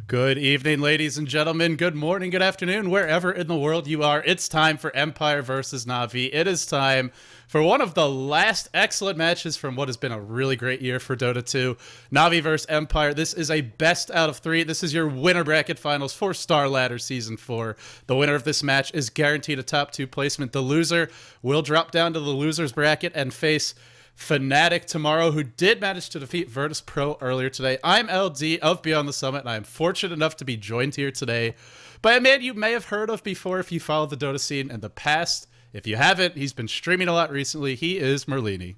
Good evening, ladies and gentlemen. Good morning, good afternoon, wherever in the world you are. It's time for Empire versus Na'Vi. It is time for one of the last excellent matches from what has been a really great year for Dota 2. Na'Vi versus Empire. This is a best out of 3. This is your winner bracket finals for Starladder Season 4. The winner of this match is guaranteed a top 2 placement. The loser will drop down to the loser's bracket and face fnatic tomorrow, who did manage to defeat Virtus Pro earlier today. I'm LD of Beyond the Summit, and I am fortunate enough to be joined here today by a man you may have heard of before if you followed the Dota scene in the past. If you haven't, he's been streaming a lot recently. He is Merlini.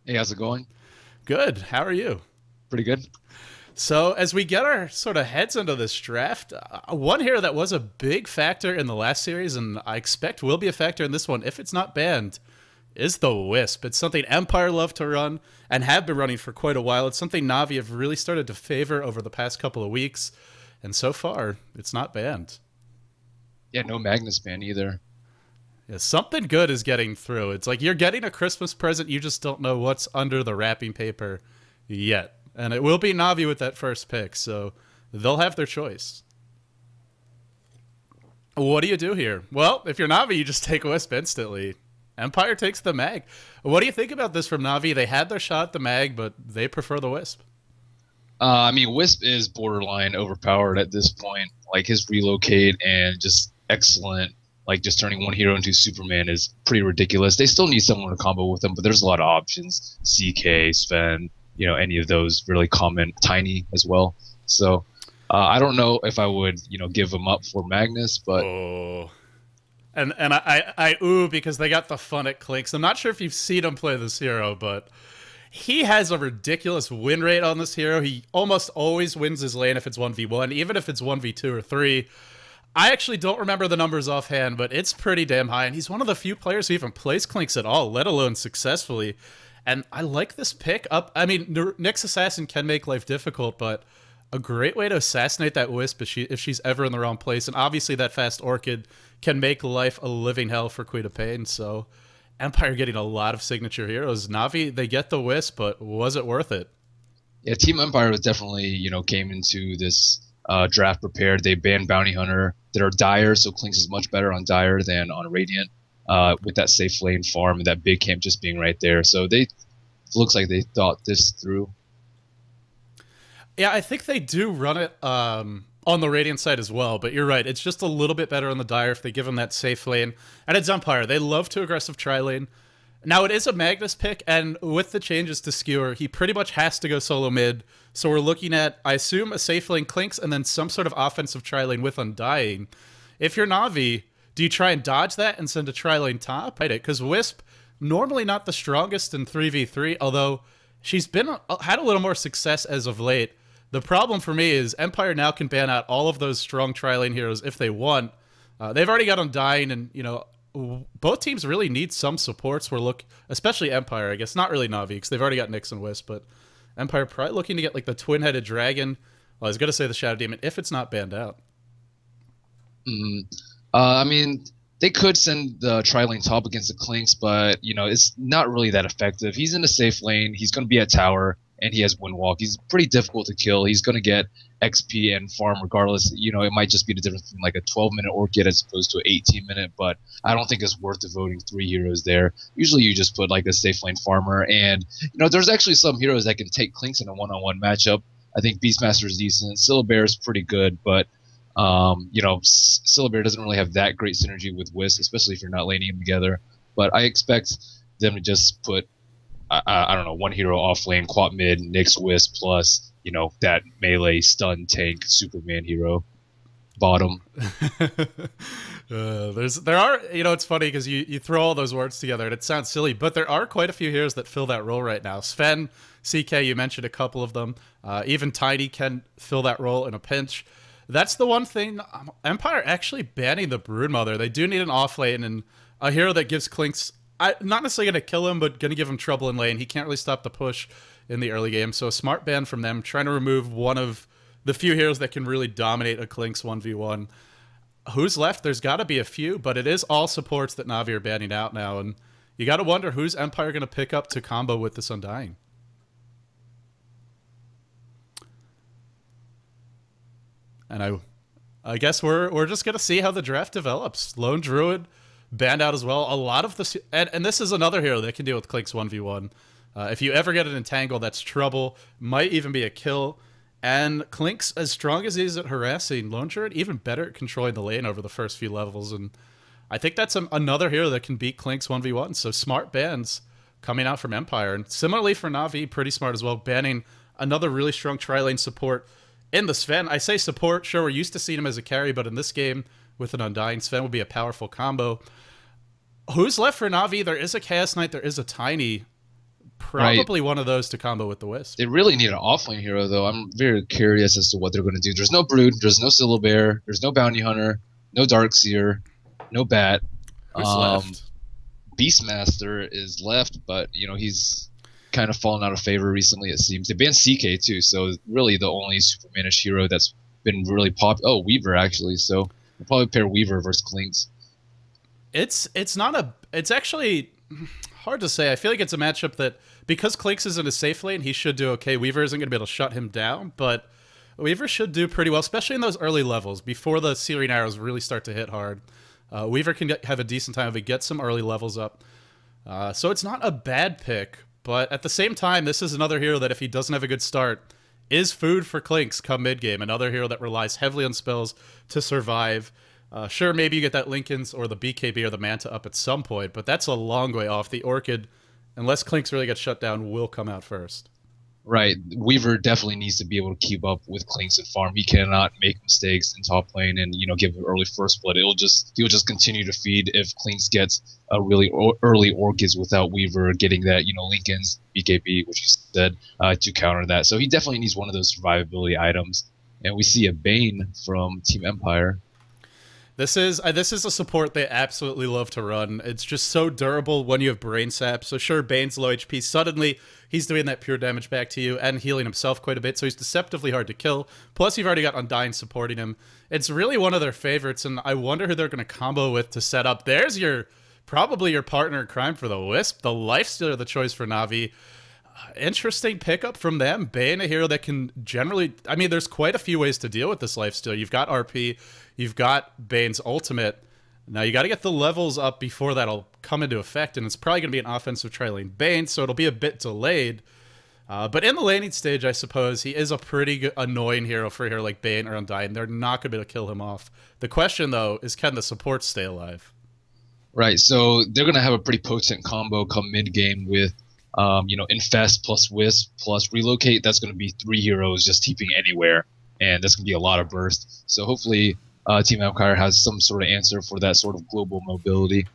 Hey, how's it going? Good. How are you? Pretty good. So as we get our sort of heads into this draft, one hero that was a big factor in the last series, and I expect will be a factor in this one if it's not banned, is the Wisp. It's something Empire love to run and have been running for quite a while. It's something Na'Vi have really started to favor over the past couple of weeks, and so far, it's not banned. Yeah, no Magnus ban either. Yeah, something good is getting through. It's like you're getting a Christmas present, you just don't know what's under the wrapping paper yet. And it will be Na'Vi with that first pick, so they'll have their choice. What do you do here? Well, if you're Na'Vi, you just take Wisp instantly. Empire takes the mag. What do you think about this from Na'Vi? They had their shot at the mag, but they prefer the Wisp. I mean, Wisp is borderline overpowered at this point. Like, his relocate and just excellent, like, just turning one hero into Superman is pretty ridiculous. They still need someone to combo with him, but there's a lot of options. CK, Sven, you know, any of those really common, Tiny as well. So, I don't know if I would, you know, give him up for Magnus, but... Oh. And I ooh, because they got the fun at Clinks. I'm not sure if you've seen him play this hero, but he has a ridiculous win rate on this hero. He almost always wins his lane if it's 1v1, even if it's 1v2 or 3. I actually don't remember the numbers offhand, but it's pretty damn high, and he's one of the few players who even plays Clinks at all, let alone successfully. And I like this pick up. I mean, Nyx Assassin can make life difficult, but a great way to assassinate that Wisp if she's ever in the wrong place. And obviously that fast Orchid can make life a living hell for Queen of Pain. So Empire getting a lot of signature heroes. Na'Vi, they get the Wisp, but was it worth it? Yeah, Team Empire was definitely, you know, came into this draft prepared. They banned Bounty Hunter that are Dire, so Clinks is much better on Dire than on Radiant with that safe lane farm and that big camp just being right there. So looks like they thought this through. Yeah, I think they do run it on the Radiant side as well, but you're right. It's just a little bit better on the Dire if they give them that safe lane. And it's Empire. They love to aggressive tri-lane. Now, it is a Magnus pick, and with the changes to Skewer, he pretty much has to go solo mid. So we're looking at, I assume, a safe lane Clinks and then some sort of offensive tri-lane with Undying. If you're Na'Vi, do you try and dodge that and send a tri-lane top? Right, because Wisp, normally not the strongest in 3v3, although she's had a little more success as of late. The problem for me is Empire now can ban out all of those strong tri-lane heroes if they want. They've already got Undying, and, you know, both teams really need some supports. Especially Empire, I guess. Not really Na'Vi, because they've already got Nyx and Wisp, but Empire probably looking to get, like, the twin-headed dragon. Well, I was going to say the Shadow Demon, if it's not banned out. I mean, they could send the tri-lane top against the Clinks, but, you know, it's not really that effective. He's in a safe lane. He's going to be at tower. And he has Windwalk. He's pretty difficult to kill. He's going to get XP and farm regardless. You know, it might just be the difference between like a 12-minute Orchid as opposed to an 18-minute, but I don't think it's worth devoting 3 heroes there. Usually you just put like a safe lane farmer, and, you know, there's actually some heroes that can take Clinks in a one-on-one matchup. I think Beastmaster is decent. Syllabear is pretty good, but, you know, Syllabear doesn't really have that great synergy with Wisp, especially if you're not laning them together. But I expect them to just put I don't know, one hero off lane, quad mid, Nyx Wisp, plus, you know, that melee stun tank Superman hero bottom. There are, you know, it's funny because you throw all those words together and it sounds silly, but there are quite a few heroes that fill that role right now. Sven, CK, you mentioned a couple of them. Even Tiny can fill that role in a pinch. That's the one thing. Empire actually banning the Broodmother. They do need an off lane and a hero that gives Clinks, not necessarily going to kill him, but going to give him trouble in lane. He can't really stop the push in the early game. So a smart ban from them, trying to remove one of the few heroes that can really dominate a Clinks 1v1. Who's left? There's got to be a few, but it is all supports that Na'Vi are banning out now. And you got to wonder who's Empire going to pick up to combo with this Undying. And I guess we're just gonna see how the draft develops. Lone Druid banned out as well. A lot of the and this is another hero that can deal with Clink's 1v1. If you ever get an entangle, that's trouble. Might even be a kill. And Clink's, as strong as he is at harassing, Lone Druid even better at controlling the lane over the first few levels. And I think that's another hero that can beat Clink's 1v1. So smart bans coming out from Empire. And similarly for Na'Vi, pretty smart as well, banning another really strong tri-lane support in the Sven. I say support, sure, we're used to seeing him as a carry, but in this game, with an Undying, Sven would be a powerful combo. Who's left for Na'Vi? There is a Chaos Knight, there is a Tiny. Probably one of those to combo with the Wisp. They really need an offlane hero, though. I'm very curious as to what they're going to do. There's no Brood, there's no Syllabear, there's no Bounty Hunter, no Darkseer, no Bat. Who's left? Beastmaster is left, but he's kind of fallen out of favor recently, it seems. They banned CK too, so really the only super managed hero that's been really popular. Oh, Weaver actually. So we'll probably pair Weaver versus Clinks. It's actually hard to say. I feel like it's a matchup that, because Clinks is in a safe lane, he should do okay. Weaver isn't going to be able to shut him down, but Weaver should do pretty well, especially in those early levels before the Searing Arrows really start to hit hard. Weaver can have a decent time if he gets some early levels up. So it's not a bad pick, but at the same time, this is another hero that if he doesn't have a good start, is food for Clinks come mid-game. Another hero that relies heavily on spells to survive. Sure, maybe you get that Linken's or the BKB or the Manta up at some point, but that's a long way off. The Orchid, unless Clinks really gets shut down, will come out first. Right. Weaver definitely needs to be able to keep up with Clinks and farm. He cannot make mistakes in top lane and give an early first blood. He'll just continue to feed if Clinks gets a really early Orchids without Weaver getting that Linken's BKB, which you said, to counter that. So he definitely needs one of those survivability items. And we see a Bane from Team Empire. This is a support they absolutely love to run. It's just so durable when you have Brain Sap. So sure, Bane's low HP. Suddenly, he's doing that pure damage back to you and healing himself quite a bit, so he's deceptively hard to kill. Plus, you've already got Undying supporting him. It's really one of their favorites, and I wonder who they're going to combo with to set up. There's probably your partner in crime for the Wisp. The Lifestealer, the choice for Na'Vi. Interesting pickup from them. Bane, a hero that can generally... I mean, there's quite a few ways to deal with this lifesteal. You've got RP, you've got Bane's ultimate. Now, you got to get the levels up before that'll come into effect, and it's probably going to be an offensive tri-lane Bane, so it'll be a bit delayed. But in the laning stage, I suppose, he is a pretty annoying hero for a hero like Bane or Undying. They're not going to be able to kill him off. The question, though, is can the supports stay alive? Right, so they're going to have a pretty potent combo come mid-game with Infest plus Wisp plus Relocate. That's going to be 3 heroes just TPing anywhere, and that's going to be a lot of burst. So hopefully Team Empire has some sort of answer for that sort of global mobility.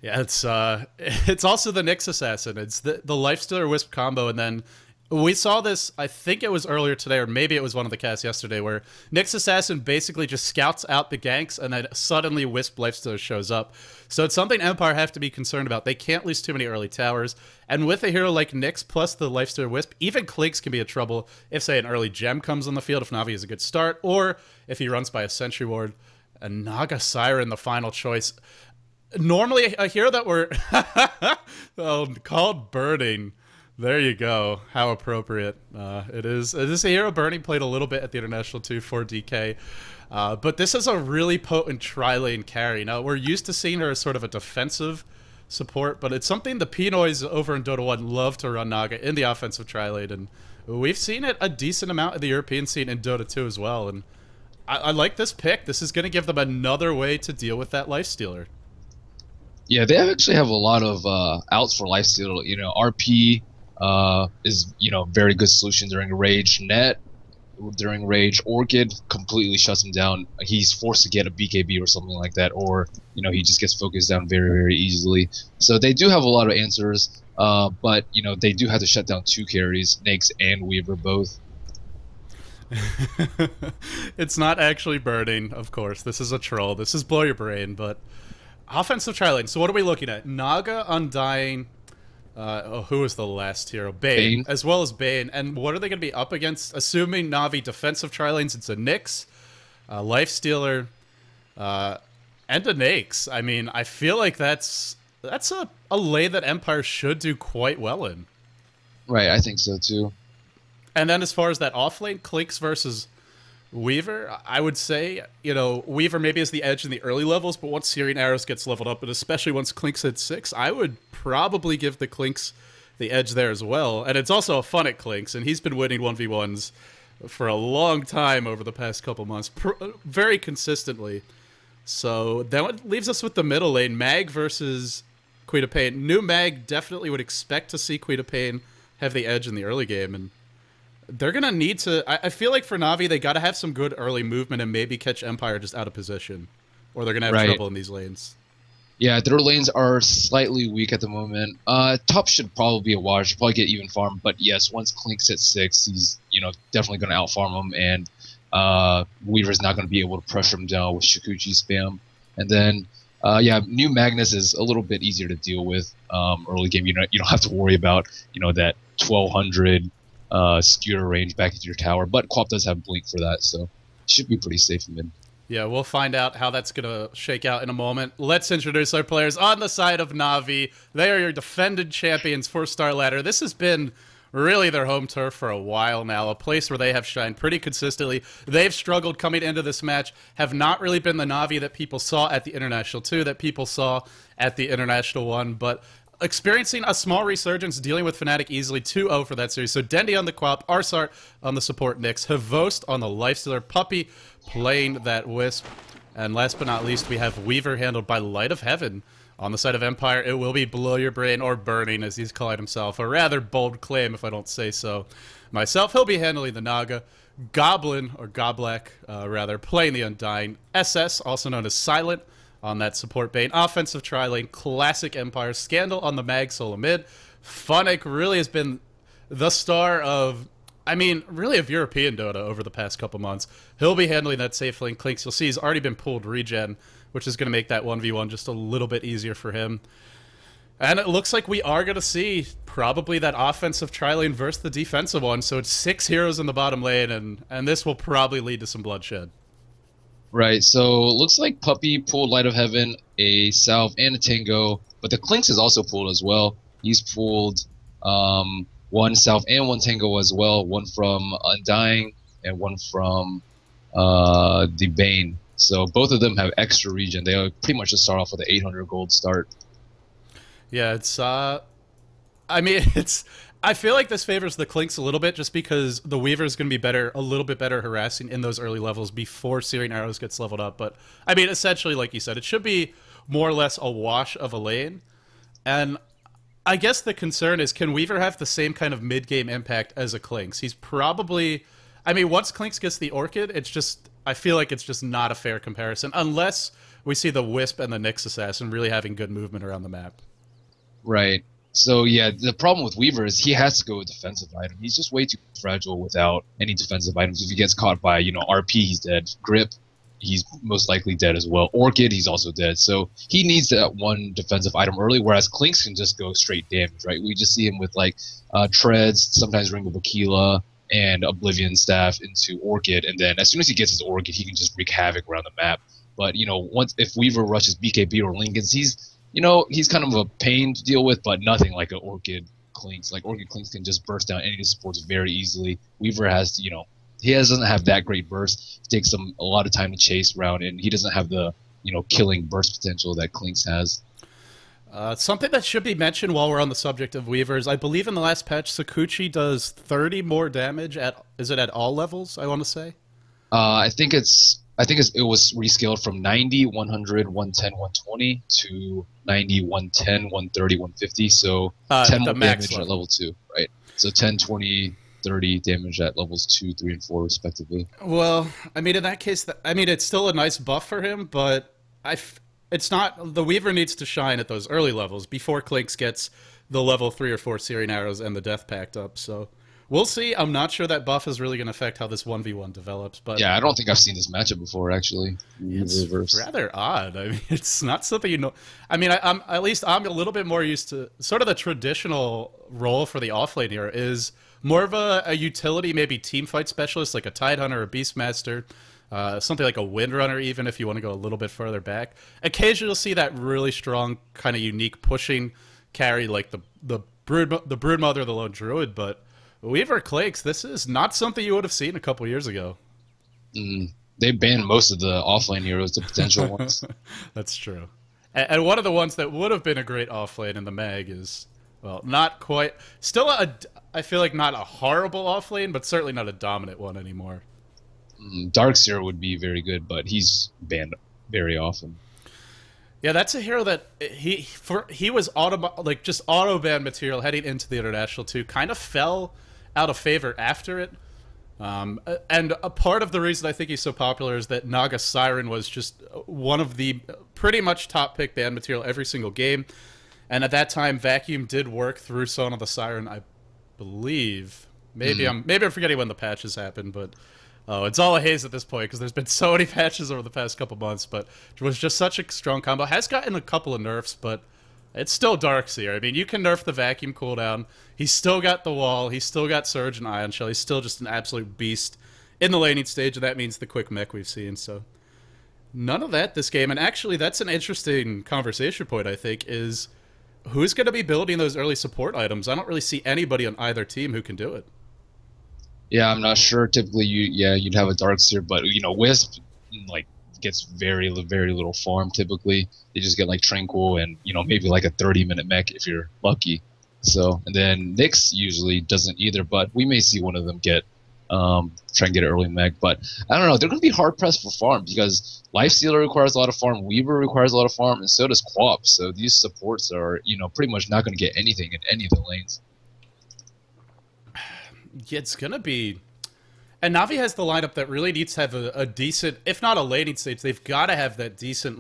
Yeah, it's also the Nyx Assassin. It's the Lifestealer Wisp combo, and then we saw this, I think it was earlier today, or maybe it was one of the casts yesterday, where Nyx Assassin basically just scouts out the ganks, and then suddenly Wisp Lifestealer shows up. So it's something Empire have to be concerned about. They can't lose too many early towers, and with a hero like Nyx plus the Lifestealer Wisp, even Clinks can be in trouble if, say, an early gem comes on the field, if Na'Vi has a good start, or if he runs by a Sentry Ward. A Naga Siren, the final choice. Normally, a hero that we're called Burning. There you go. How appropriate. It is a hero Burning played a little bit at the International 2 for DK. But this is a really potent tri-lane carry. Now, we're used to seeing her as sort of a defensive support, but it's something the Pinoys over in Dota 1 love to run Naga in the offensive tri-lane, and we've seen it a decent amount in the European scene in Dota 2 as well. And I like this pick. This is going to give them another way to deal with that Lifestealer. Yeah, they actually have a lot of outs for Lifestealer. RP is very good solution during Rage. Net during Rage. Orchid completely shuts him down. He's forced to get a BKB or something like that, or he just gets focused down very, very easily. So they do have a lot of answers, but they do have to shut down 2 carries, Nyx and Weaver both. It's not actually Burning, of course. This is a troll. This is blow your brain, but offensive tri-lane. So what are we looking at? Naga, Undying. Who was the last hero? Bane, as well as Bane. And what are they going to be up against? Assuming Na'Vi defensive tri-lanes, it's a Nyx, Lifestealer, and a Nyx. I mean, I feel like that's a lane that Empire should do quite well in. Right, I think so too. And then as far as that offlane, Clinks versus Weaver, I would say, you know, Weaver maybe is the edge in the early levels, but once Searing Arrows gets leveled up, and especially once Clinks hits 6, I would probably give the Clinks the edge there as well. And it's also a fun at Clinks, and he's been winning 1v1s for a long time over the past couple months, very consistently. So that leaves us with the middle lane, Mag versus Queen of Pain. New Mag definitely would expect to see Queen of Pain have the edge in the early game, and they're going to need to... I feel like for Na'Vi, they got to have some good early movement and maybe catch Empire just out of position, or they're going to have trouble in these lanes. Yeah, their lanes are slightly weak at the moment. Top should probably be a wash, should probably get even farm, but yes, once Clinks hits 6, he's, you know, definitely going to out-farm him, and Weaver's not going to be able to pressure him down with Shikuchi spam. And then, yeah, new Magnus is a little bit easier to deal with early game. You don't have to worry about, you know, that 1200 skewer range back into your tower, but Quap does have blink for that, so should be pretty safe in mid. Yeah, we'll find out how that's going to shake out in a moment. Let's introduce our players on the side of Na'Vi. They are your defended champions for Starladder. This has been really their home turf for a while now, a place where they have shined pretty consistently. They've struggled coming into this match, have not really been the Na'Vi that people saw at the International 2, that people saw at the International 1, but experiencing a small resurgence, dealing with Fnatic easily, 2-0 for that series. So Dendi on the Quap, Arsart on the support Nyx, Havost on the Lifestealer, Puppey playing that Wisp, and last but not least, we have Weaver handled by Light of Heaven. On the side of Empire, it will be Blow Your Brain, or Burning, as he's calling himself. A rather bold claim, if I don't say so myself. He'll be handling the Naga. Goblin, or Goblak, rather, playing the Undying. SS, also known as Silent, on that support Bane. Offensive tri-lane, classic Empire. Scandal on the Mag solo mid. Funnick really has been the star of, I mean, really of European Dota over the past couple months. He'll be handling that safe lane. Clinks, you'll see he's already been pulled regen, which is going to make that 1v1 just a little bit easier for him. And it looks like we are going to see probably that offensive tri-lane versus the defensive one. So it's 6 heroes in the bottom lane, and this will probably lead to some bloodshed. Right, so looks like Puppey pulled Light of Heaven, a Salve, and a Tango, but the Clinks is also pulled as well. He's pulled one Salve and one Tango as well, one from Undying and one from the Bane. So both of them have extra regen. They pretty much just start off with an 800 gold start. Yeah, it's I mean, I feel like this favors the Clinks a little bit just because the Weaver is going to be a little bit better harassing in those early levels before Searing Arrows gets leveled up. But, I mean, essentially, like you said, it should be more or less a wash of a lane. And I guess the concern is, can Weaver have the same kind of mid-game impact as a Clinks? He's probably... I mean, once Clinks gets the Orchid, it's just... I feel like it's just not a fair comparison, unless we see the Wisp and the Nyx Assassin really having good movement around the map. Right. So, yeah, the problem with Weaver is he has to go with defensive item. He's just way too fragile without any defensive items. If he gets caught by, you know, RP, he's dead. Grip, he's most likely dead as well. Orchid, he's also dead. So he needs that one defensive item early, whereas Clinks can just go straight damage, right? We just see him with, like, Treads, sometimes Ring of Aquila, and Oblivion Staff into Orchid, and then as soon as he gets his Orchid, he can just wreak havoc around the map. But, you know, if Weaver rushes BKB or Lincolns, he's kind of a pain to deal with, but nothing like an Orchid Clinks. Like, Orchid Clinks can just burst down any supports very easily. Weaver has to, you know, he doesn't have that great burst. It takes him a lot of time to chase around, and he doesn't have the, you know, killing burst potential that Clinks has. Something that should be mentioned while we're on the subject of Weavers, I believe in the last patch, Sakuchi does 30 more damage is it at all levels, I want to say? I think it was rescaled from 90, 100, 110, 120 to 90, 110, 130, 150. So 10 more damage at level 2, right? So 10, 20, 30 damage at levels 2, 3, and 4, respectively. Well, I mean, in that case, it's still a nice buff for him, but it's not... The Weaver needs to shine at those early levels before Clinks gets the level 3 or 4 Searing Arrows and the Death Pact up, so... We'll see. I'm not sure that buff is really going to affect how this 1v1 develops, but... Yeah, I don't think I've seen this matchup before, actually. It's rather odd. I mean, it's not something you know... I mean, I'm a little bit more used to... Sort of the traditional role for the offlane here is more of a utility, maybe teamfight specialist, like a Tidehunter or a Beastmaster, something like a Windrunner, even if you want to go a little bit further back. Occasionally, you'll see that really strong, kind of unique pushing carry, like the Broodmother, the Lone Druid, but... Weaver Clinks, this is not something you would have seen a couple years ago. They banned most of the offlane heroes, the potential ones. That's true. And one of the ones that would have been a great offlane in the mag is, well, not quite. Still, I feel like not a horrible offlane, but certainly not a dominant one anymore. Darkseer would be very good, but he's banned very often. Yeah, that's a hero that he was just auto ban material heading into the international too. Kind of fell out of favor after it. And a part of the reason I think he's so popular is that Naga Siren was just one of the pretty much top pick ban material every single game. And at that time, Vacuum did work through Son of the Siren, I believe. Maybe I'm forgetting when the patches happened, but it's all a haze at this point because there's been so many patches over the past couple months. But it was just such a strong combo. Has gotten a couple of nerfs, but it's still Darkseer. I mean, you can nerf the Vacuum cooldown. He's still got the wall. He's still got Surge and Ion Shell. He's still just an absolute beast in the laning stage, and that means the quick mech we've seen. So none of that this game. And actually, that's an interesting conversation point, I think, is who's going to be building those early support items? I don't really see anybody on either team who can do it. Yeah, I'm not sure. Typically, you'd have a Darkseer, but Wisp gets very little farm. Typically, they just get like Tranquil and maybe like a 30-minute mech if you're lucky. So, and then Nyx usually doesn't either, but we may see one of them try and get an early mech. But I don't know, they're going to be hard pressed for farm because Lifestealer requires a lot of farm, Weaver requires a lot of farm, and so does Quap. So these supports are pretty much not going to get anything in any of the lanes. Yeah, it's going to be... And Na'Vi has the lineup that really needs to have a decent, if not a laning stage, they've got to have that decent,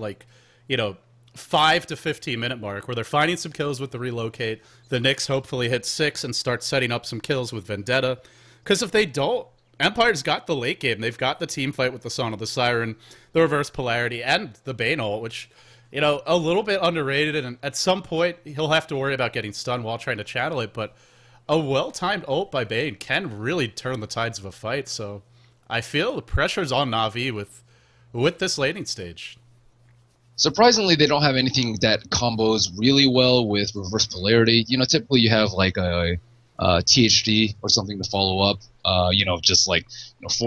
5 to 15 minute mark where they're finding some kills with the relocate. The Nyx hopefully hit 6 and start setting up some kills with Vendetta. Because if they don't, Empire's got the late game. They've got the team fight with the Son of the Siren, the reverse polarity, and the Bane ult, which, a little bit underrated. And at some point, he'll have to worry about getting stunned while trying to channel it. But a well-timed ult by Bane can really turn the tides of a fight. So I feel the pressure's on Na'Vi with this laning stage. Surprisingly, they don't have anything that combos really well with reverse polarity. Typically you have like a THD or something to follow up. 4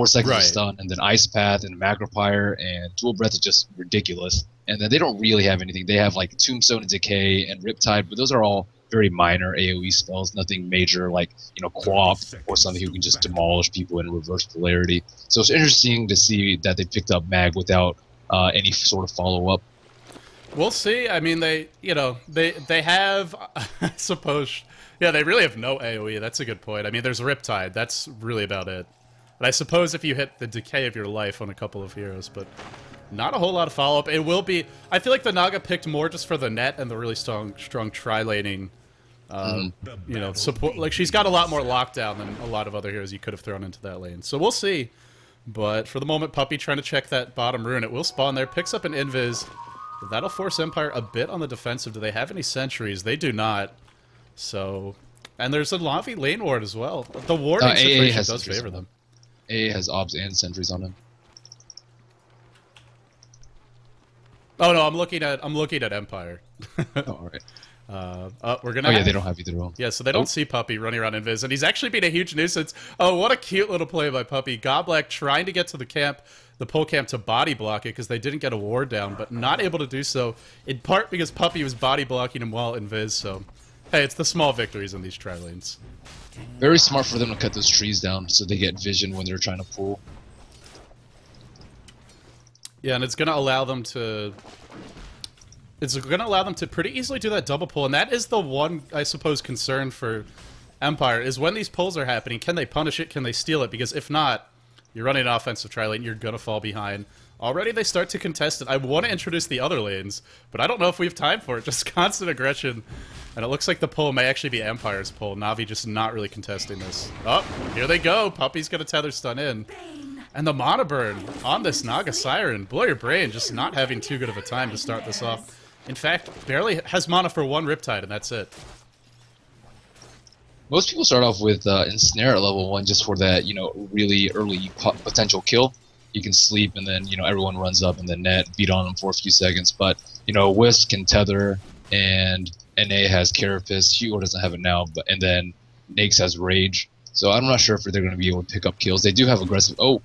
seconds of stun, and then Ice Path and Macropyre and Dual Breath is just ridiculous. And then they don't really have anything. They have like Tombstone and Decay and Riptide, but those are all very minor AoE spells, nothing major like Quap or something who can just demolish people in reverse polarity. So it's interesting to see that they picked up Mag without any sort of follow up. We'll see. I mean, they have, I suppose, they really have no AoE. That's a good point. I mean, there's Riptide. That's really about it. But I suppose if you hit the Decay of your life on a couple of heroes, but not a whole lot of follow-up. It will be, I feel like the Naga picked more just for the net and the really strong tri-laning, support. Like, she's got a lot more lockdown than a lot of other heroes you could have thrown into that lane. So we'll see. But for the moment, Puppey trying to check that bottom rune. It will spawn there. Picks up an invis. That'll force Empire a bit on the defensive. Do they have any sentries? They do not. So, and there's a Na'Vi lane ward as well. The warding situation does favor them. AA has obs and sentries on him. Oh no, I'm looking at Empire. Oh, all right. We're gonna. Oh yeah, they don't have either one. Yeah, so they don't see Puppey running around invis, and he's actually been a huge nuisance. Oh, what a cute little play by Puppey. Godblack trying to get to the camp, the pole camp, to body block it because they didn't get a ward down, but not able to do so in part because Puppey was body blocking him while invis. So, hey, it's the small victories in these tri lanes. Very smart for them to cut those trees down so they get vision when they're trying to pull. Yeah, and it's going to allow them to... It's going to allow them to pretty easily do that double pull, and that is the one, I suppose, concern for Empire, is when these pulls are happening, can they punish it, can they steal it? Because if not, you're running an offensive tri-lane, you're going to fall behind. Already they start to contest it. I want to introduce the other lanes, but I don't know if we have time for it. Just constant aggression. And it looks like the pull may actually be Empire's pull. Na'Vi just not really contesting this. Oh, here they go. Puppey's going to tether stun in. And the mana burn on this Naga Siren. Blow your brain, just not having too good of a time to start this off. In fact, barely has mana for one Riptide, and that's it. Most people start off with Ensnare at level 1 just for that, really early potential kill. You can sleep, and then, everyone runs up in the net, beat on them for a few seconds. But, Wisp can tether, and NA has Carapace. Hugo doesn't have it now, and then Nyx has Rage. So I'm not sure if they're going to be able to pick up kills. They do have aggressive... Oh,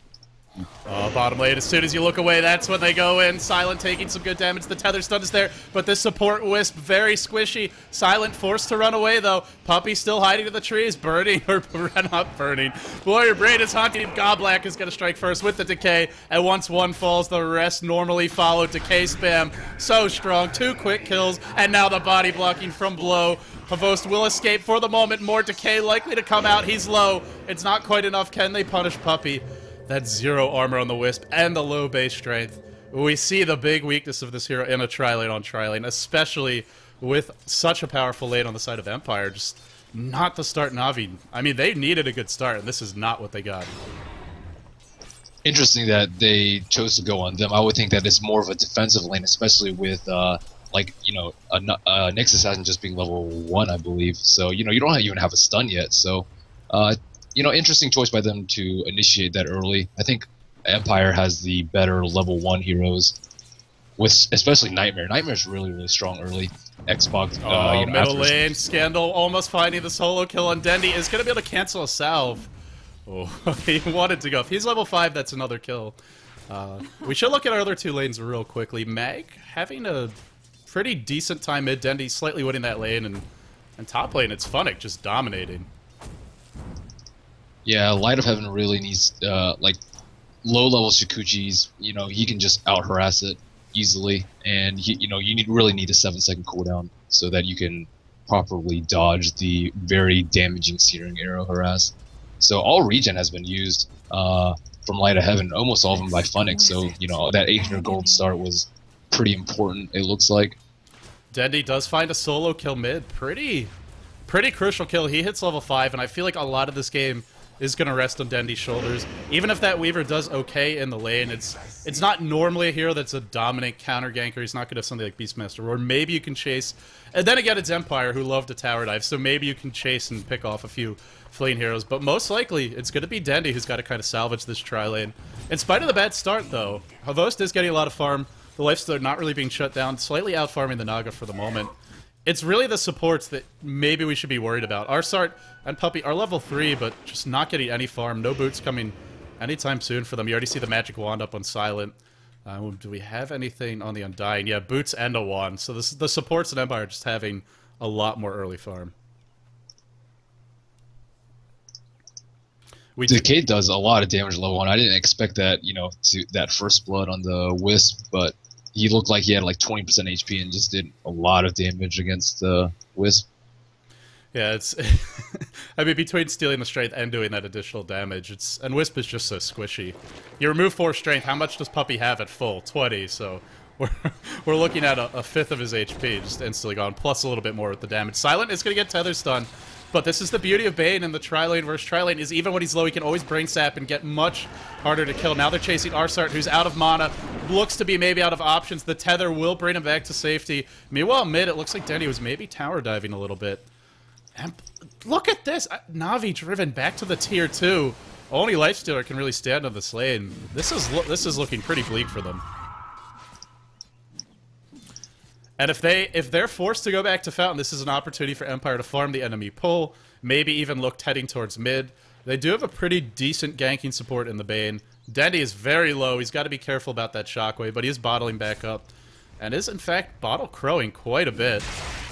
Bottom lane, as soon as you look away, that's when they go in. Silent taking some good damage. The tether stun is there, but this support Wisp, very squishy. Silent forced to run away, though. Puppy still hiding in the trees, burning, or not burning. Warrior Braid is haunting. Goblack is going to strike first with the Decay, and once one falls, the rest normally follow. Decay spam, so strong. 2 quick kills, and now the body blocking from below. Havost will escape for the moment. More Decay likely to come out. He's low. It's not quite enough. Can they punish Puppy? That's 0 armor on the Wisp and the low base strength. We see the big weakness of this hero in a tri-lane on tri-lane, especially with such a powerful lane on the side of Empire. Just not to start Na'Vi. I mean, they needed a good start, and this is not what they got. Interesting that they chose to go on them. I would think that it's more of a defensive lane, especially with, like, you know, a Nyx Assassin just being level 1, I believe. So, you know, you don't even have a stun yet, so... you know, interesting choice by them to initiate that early. I think Empire has the better level 1 heroes, with especially Nightmare. Nightmare's really, really strong early. Xbox, you know, middle lane, Scandal almost finding the solo kill, and Dendi is going to be able to cancel a salve. Oh, he wanted to go. If he's level 5, that's another kill. We should look at our other 2 lanes real quickly. Mag having a pretty decent time mid. Dendi slightly winning that lane, and top lane, it's Funnick just dominating. Yeah, Light of Heaven really needs, like, low-level Shikuchis. You know, he can just out-harass it easily, and, you know, you really need a 7-second cooldown so that you can properly dodge the very damaging Searing Arrow harass. So all regen has been used from Light of Heaven, almost all of them by Funnick, so, you know, that 800 gold start was pretty important, it looks like. Dendi does find a solo kill mid. Pretty crucial kill. He hits level 5, and I feel like a lot of this game is going to rest on Dendi's shoulders. Even if that Weaver does okay in the lane, it's not normally a hero that's a dominant counter ganker. He's not going to have something like Beastmaster, or maybe you can chase. And then again, it's Empire, who love to tower dive, so maybe you can chase and pick off a few fleeing heroes. But most likely, it's going to be Dendi who's got to kind of salvage this tri-lane. In spite of the bad start, though, Havost is getting a lot of farm. The Lifestealer not really being shut down, slightly out-farming the Naga for the moment. It's really the supports that maybe we should be worried about. Arsart and Puppy are level 3, but just not getting any farm. No boots coming anytime soon for them. You already see the Magic Wand up on Silent. Do we have anything on the Undying? Yeah, boots and a wand. So the supports in Empire are just having a lot more early farm. Decay does a lot of damage level 1. I didn't expect that, you know, that first blood on the Wisp, but he looked like he had like 20% HP and just did a lot of damage against the Wisp. Yeah, it's... I mean, between stealing the strength and doing that additional damage, and Wisp is just so squishy. You remove 4 strength, how much does Puppy have at full? 20, so we're looking at a fifth of his HP just instantly gone, plus a little bit more with the damage. Silent is going to get tether stun, but this is the beauty of Bane in the tri-lane versus tri-lane, is even when he's low, he can always brain sap and get much harder to kill. Now they're chasing Arsart, who's out of mana, looks to be maybe out of options. The tether will bring him back to safety. Meanwhile, mid, it looks like Dendi was maybe tower diving a little bit. And look at this! Na'Vi driven back to the tier 2. Only Lifestealer can really stand on this lane. This is looking pretty bleak for them. And if they're forced to go back to Fountain, this is an opportunity for Empire to farm the enemy pull, maybe even look heading towards mid. They do have a pretty decent ganking support in the Bane. Dendi is very low. He's got to be careful about that Shockwave, but he is bottling back up. And is, in fact, bottle crowing quite a bit.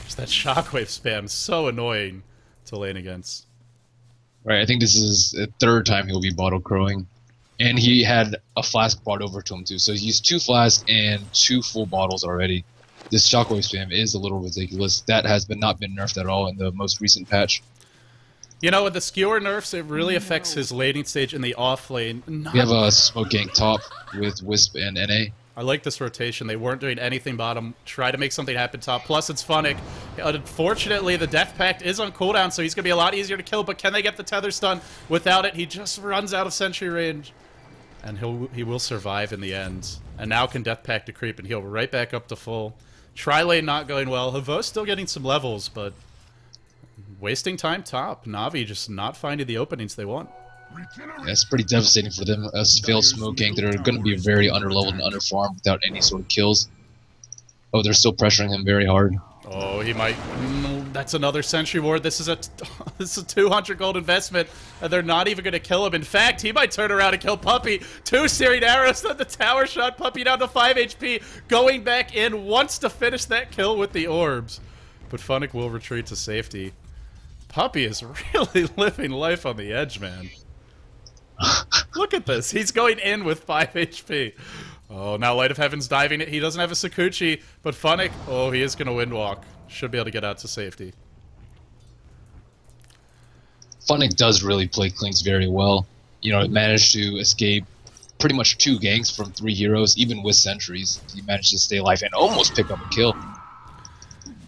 Just that Shockwave spam, so annoying to lane against. Right, I think this is the 3rd time he'll be bottle crowing. And he had a flask brought over to him, too. So he used 2 flasks and 2 full bottles already. This Shockwave spam is a little ridiculous. That has not been nerfed at all in the most recent patch. You know, with the skewer nerfs, it really affects his laning stage in the off lane. We have a smoke gank top with Wisp and NA. I like this rotation. They weren't doing anything bottom. Try to make something happen top. Plus, it's Funnick. Unfortunately, the Death Pact is on cooldown, so he's going to be a lot easier to kill. But can they get the tether stun? Without it, he just runs out of sentry range. And he will survive in the end. And now can Death Pact to creep and heal right back up to full. Tri-lane not going well. Havo's still getting some levels, but wasting time top. Na'Vi just not finding the openings they want. That's pretty devastating for them. A failed smoke gank. They're going to be very underleveled and underfarmed without any sort of kills. Oh, they're still pressuring him very hard. Oh, he might... That's another sentry ward. This is a 200 gold investment, and they're not even going to kill him. In fact, he might turn around and kill Puppey. 2 searing arrows, then the tower shot. Puppey down to 5 HP, going back in, wants to finish that kill with the orbs. But Funnick will retreat to safety. Puppey is really living life on the edge, man. Look at this. He's going in with 5 HP. Oh, now Light of Heaven's diving it. He doesn't have a Sakuchi, but Funnick, oh, he is going to windwalk. Should be able to get out to safety. Funnick does really play Clinks very well. You know, it managed to escape pretty much 2 ganks from 3 heroes, even with sentries. He managed to stay alive and almost pick up a kill.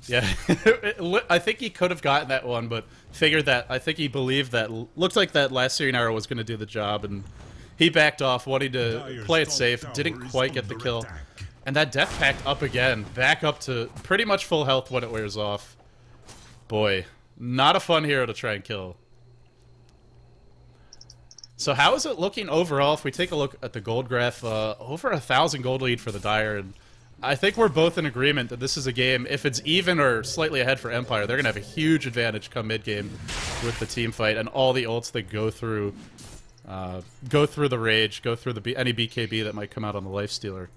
Yeah, I think he could have gotten that one, but figured that, I think he believed that, looked like that last searing arrow was going to do the job, and he backed off, wanting to play it safe, didn't quite get the kill. And that Death Pact up again, back up to pretty much full health when it wears off. Boy, not a fun hero to try and kill. So how is it looking overall? If we take a look at the gold graph, over 1,000 gold lead for the Dire, and I think we're both in agreement that this is a game, if it's even or slightly ahead for Empire, they're going to have a huge advantage come mid-game with the team fight and all the ults that go through the Rage, go through any BKB that might come out on the Lifestealer.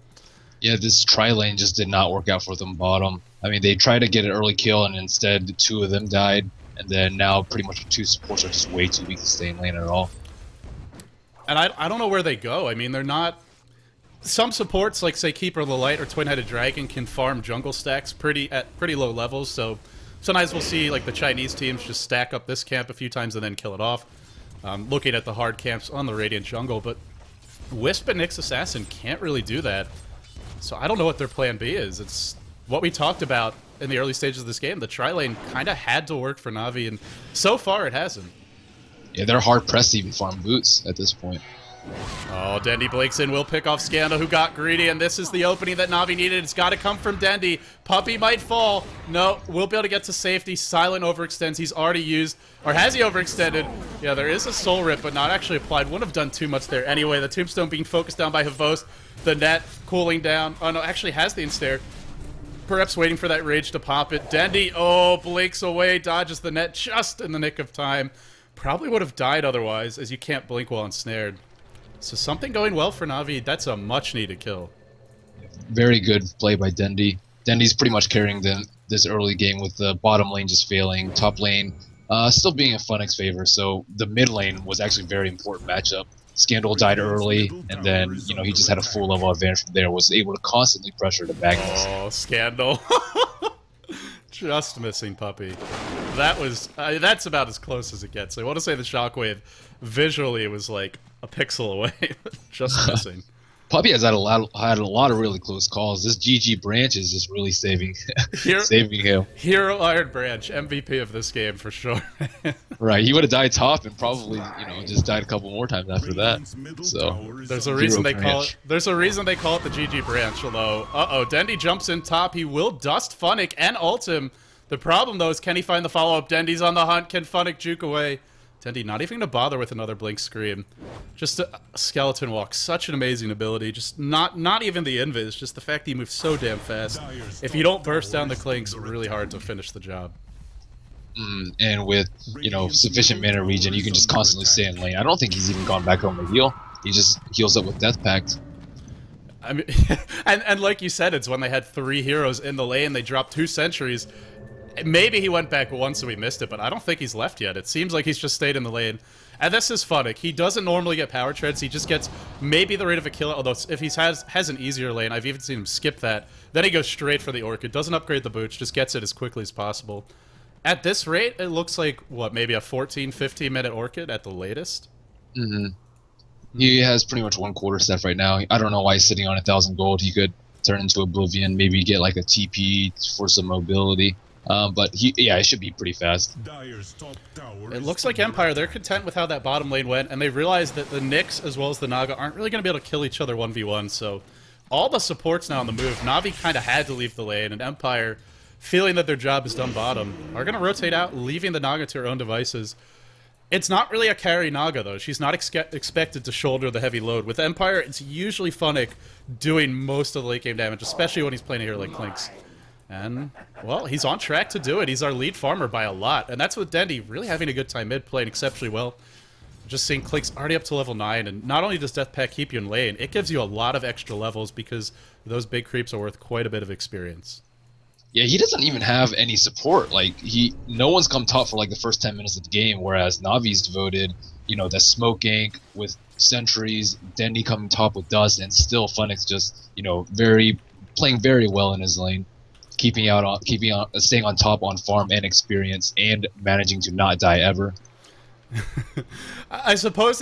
Yeah, this tri-lane just did not work out for them bottom. I mean, they tried to get an early kill, and instead 2 of them died, and then now pretty much 2 supports are just way too weak to stay in lane at all. And I don't know where they go. I mean, they're not... Some supports, like, say, Keeper of the Light or Twin-Headed Dragon, can farm jungle stacks at pretty low levels, so sometimes we'll see, like, the Chinese teams just stack up this camp a few times and then kill it off. Looking at the hard camps on the Radiant jungle, but Wisp and Nyx Assassin can't really do that. So I don't know what their plan B is. It's what we talked about in the early stages of this game. The tri-lane kind of had to work for Na'Vi, and so far it hasn't. Yeah, they're hard-pressed to even farm boots at this point. Oh, Dendi blinks in, will pick off Scandal, who got greedy, and this is the opening that Na'Vi needed. It's got to come from Dendi. Puppey might fall. No, we'll be able to get to safety. Silent overextends. He's already used, or has he overextended? Yeah, there is a soul rip, but not actually applied. Wouldn't have done too much there anyway. The tombstone being focused down by Havos. The net cooling down. Oh, no, actually has the ensnare. Perhaps waiting for that rage to pop it. Dendi, oh, blinks away, dodges the net just in the nick of time. Probably would have died otherwise, as you can't blink while ensnared. So something going well for Na'Vi. That's a much-needed kill. Very good play by Dendi. Dendi's pretty much carrying this early game with the bottom lane just failing, top lane still being in Funnick's favor. So the mid lane was actually a very important matchup. Scandal died early, and then he just had a full level advantage from there. Was able to constantly pressure the Magnus. Oh, Scandal! Just missing Puppey. That was that's about as close as it gets. I want to say the shockwave visually was like a pixel away, just missing. Puppey has had a lot of really close calls. This GG branch is just really saving him. Hero Iron Branch, MVP of this game for sure. Right, he would have died top and probably just died a couple more times after that. So there's a reason they call it. There's a reason they call it the GG branch. Although, Dendi jumps in top. He will dust Funnick and ult him. The problem though is, can he find the follow up? Dendi's on the hunt. Can Funnick juke away? Dendi not even gonna bother with another blink scream. Just a skeleton walk, such an amazing ability. Just not even the invis, just the fact he moves so damn fast. If you don't burst down the clinks, really hard to finish the job. And with sufficient mana regen, you can just constantly stay in lane. I don't think he's even gone back home to heal. He just heals up with Death Pact. I mean, and like you said, it's when they had 3 heroes in the lane, they dropped 2 sentries. Maybe he went back once and we missed it, but I don't think he's left yet. It seems like he's just stayed in the lane. And this is Funnick. He doesn't normally get power treads. He just gets maybe the rate of a kill, although if he has an easier lane, I've even seen him skip that. Then he goes straight for the Orchid. Doesn't upgrade the boots, just gets it as quickly as possible. At this rate, it looks like, what, maybe a 14, 15-minute Orchid at the latest? He has pretty much 1/4 staff right now. I don't know why he's sitting on 1,000 gold. He could turn into Oblivion, maybe get like a TP for some mobility. But it should be pretty fast. It looks like Empire, they're content with how that bottom lane went, and they realized that the Nyx as well as the Naga aren't really going to be able to kill each other 1v1, so all the supports now on the move. Na'Vi kind of had to leave the lane, and Empire, feeling that their job is done bottom, are going to rotate out, leaving the Naga to her own devices. It's not really a carry Naga, though. She's not expected to shoulder the heavy load. With Empire, it's usually Funnick doing most of the late game damage, especially when he's playing a hero like Clinks. And, well, he's on track to do it. He's our lead farmer by a lot. And that's with Dendi really having a good time mid, playing exceptionally well. Just seeing Clink's already up to level 9, and not only does Death Pact keep you in lane, it gives you a lot of extra levels because those big creeps are worth quite a bit of experience. Yeah, he doesn't even have any support. Like, no one's come top for like the first 10 minutes of the game, whereas Navi's devoted, you know, the smoke gank with sentries, Dendi coming top with dust, and still Funix just, you know, playing very well in his lane. Staying on top on farm and experience, and managing to not die ever. I suppose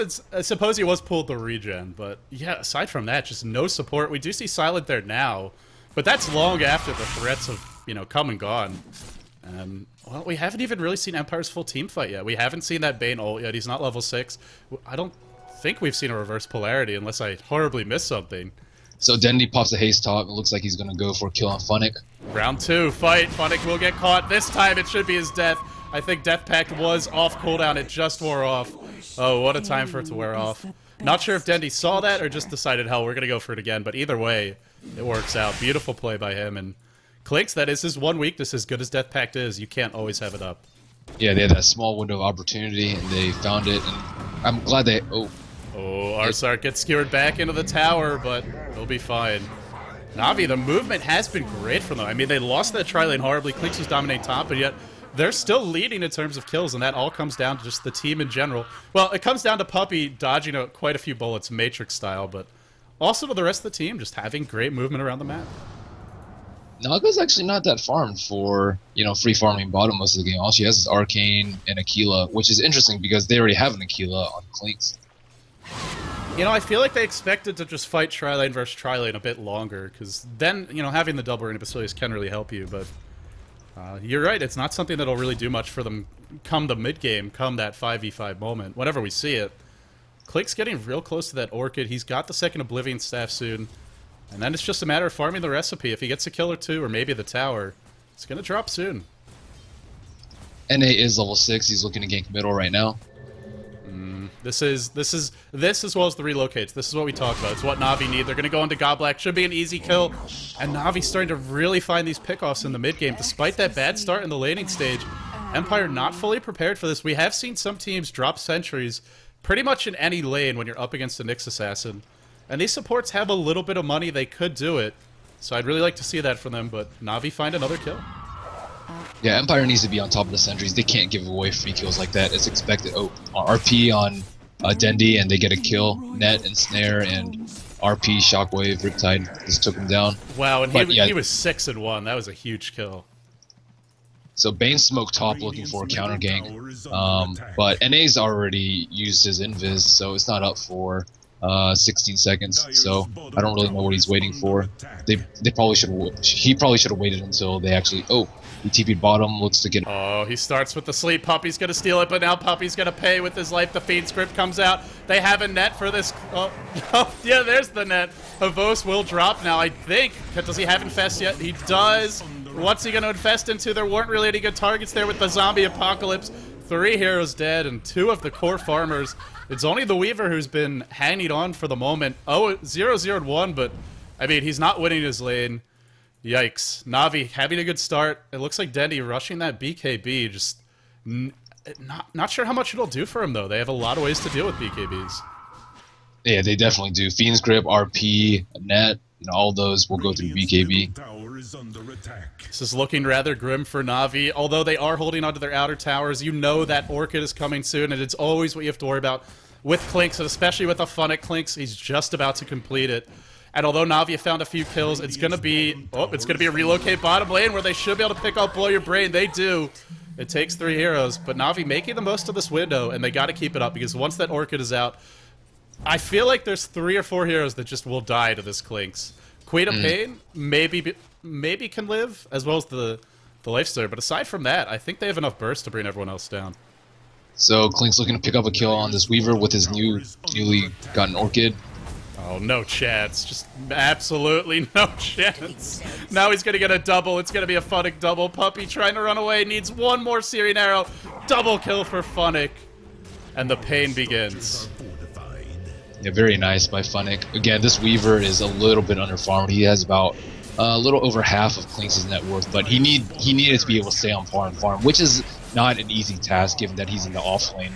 he was pulled the regen, but yeah, aside from that, just no support. We do see Silent there now, but that's long after the threats have, you know, come and gone. And well, we haven't even really seen Empire's full team fight yet. We haven't seen that Bane ult yet. He's not level 6. I don't think we've seen a reverse polarity unless I horribly missed something. So Dendi pops a haste top. It looks like he's going to go for a kill on Funnick. Round 2, fight. Funnick will get caught. This time it should be his death. I think Death Pact was off cooldown. It just wore off. Oh, what a time for it to wear off. Not sure if Dendi saw that or just decided, hell, we're going to go for it again. But either way, it works out. Beautiful play by him. And Clinks, that is his one weakness. As good as Death Pact is, you can't always have it up. Yeah, they had that small window of opportunity, and they found it. And I'm glad they... Oh, Arsark gets skewered back into the tower, but he'll be fine. Navi, the movement has been great for them. I mean, they lost that tri-lane horribly. Clinks was dominating top, but yet they're still leading in terms of kills, and that all comes down to just the team in general. Well, it comes down to Puppy dodging out quite a few bullets, Matrix style, but also to the rest of the team just having great movement around the map. Naga's actually not that farmed for, you know, free farming bottom most of the game. All she has is Arcane and Aquila, which is interesting because they already have an Aquila on Clinks. You know, I feel like they expected to just fight tri-lane versus tri-lane a bit longer, because then, you know, having the double ring of Basilius can really help you, but you're right, it's not something that'll really do much for them come the mid-game, come that 5v5 moment, whenever we see it. Clink's getting real close to that Orchid. He's got the second Oblivion Staff soon, and then it's just a matter of farming the recipe. If he gets a kill or two, or maybe the tower, it's going to drop soon. NA is level 6, he's looking to gank middle right now. This as well as the relocates. This is what we talked about. It's what Na'Vi need. They're going to go into God Black. Should be an easy kill. And Na'Vi's starting to really find these pickoffs in the mid game. Despite that bad start in the laning stage, Empire not fully prepared for this. We have seen some teams drop sentries pretty much in any lane when you're up against a Nyx Assassin. And these supports have a little bit of money. They could do it. So I'd really like to see that from them. But Na'Vi find another kill. Yeah, Empire needs to be on top of the sentries. They can't give away free kills like that. It's expected. Oh, RP on Dendi, and they get a kill. Net and Snare and RP, Shockwave, Riptide just took him down. Wow, and he was 6-1. That was a huge kill. So Bane smoked top looking for a counter gank. But NA's already used his invis, so it's not up for 16 seconds. So I don't really know what he's waiting for. He probably should have waited until they actually... Oh, he TP'd bottom, looks to get... Oh, he starts with the sleep. Puppy's going to steal it, but now Puppy's going to pay with his life. The feed script comes out. They have a net for this... Oh, yeah, there's the net. Havos will drop now, I think. Does he have Infest yet? He does. What's he going to infest into? There weren't really any good targets there with the zombie apocalypse. 3 heroes dead and 2 of the core farmers. It's only the Weaver who's been hanging on for the moment. Oh, 0-0-1, but, I mean, he's not winning his lane. Yikes. Na'Vi having a good start. It looks like Dendi rushing that BKB. Just not sure how much it'll do for him, though. They have a lot of ways to deal with BKBs. Yeah, they definitely do. Fiend's Grip, RP, Net, you know, all those will go through BKB. This is looking rather grim for Na'Vi. Although they are holding onto their outer towers, you know that Orchid is coming soon, and it's always what you have to worry about with Clinks, and especially with a Funnick Clinks. He's just about to complete it. And although Na'Vi found a few kills, it's gonna be a relocate bottom lane where they should be able to pick up Blow Your Brain. They do. It takes 3 heroes, but Na'Vi making the most of this window, and they got to keep it up because once that Orchid is out, I feel like there's 3 or 4 heroes that just will die to this Clinks. Queen of Pain maybe can live as well as the Lifestealer, but aside from that, I think they have enough burst to bring everyone else down. So Clink's looking to pick up a kill on this Weaver with his newly gotten Orchid. Oh, no chance. Just absolutely no chance. Now he's going to get a double. It's going to be a Funnick double. Puppy trying to run away. Needs one more Searing Arrow. Double kill for Funnick. And the pain begins. Yeah, very nice by Funnick. Again, this Weaver is a little bit underfarmed. He has about a little over half of Clinks' net worth, but he needed to be able to stay on par and farm, which is not an easy task given that he's in the off lane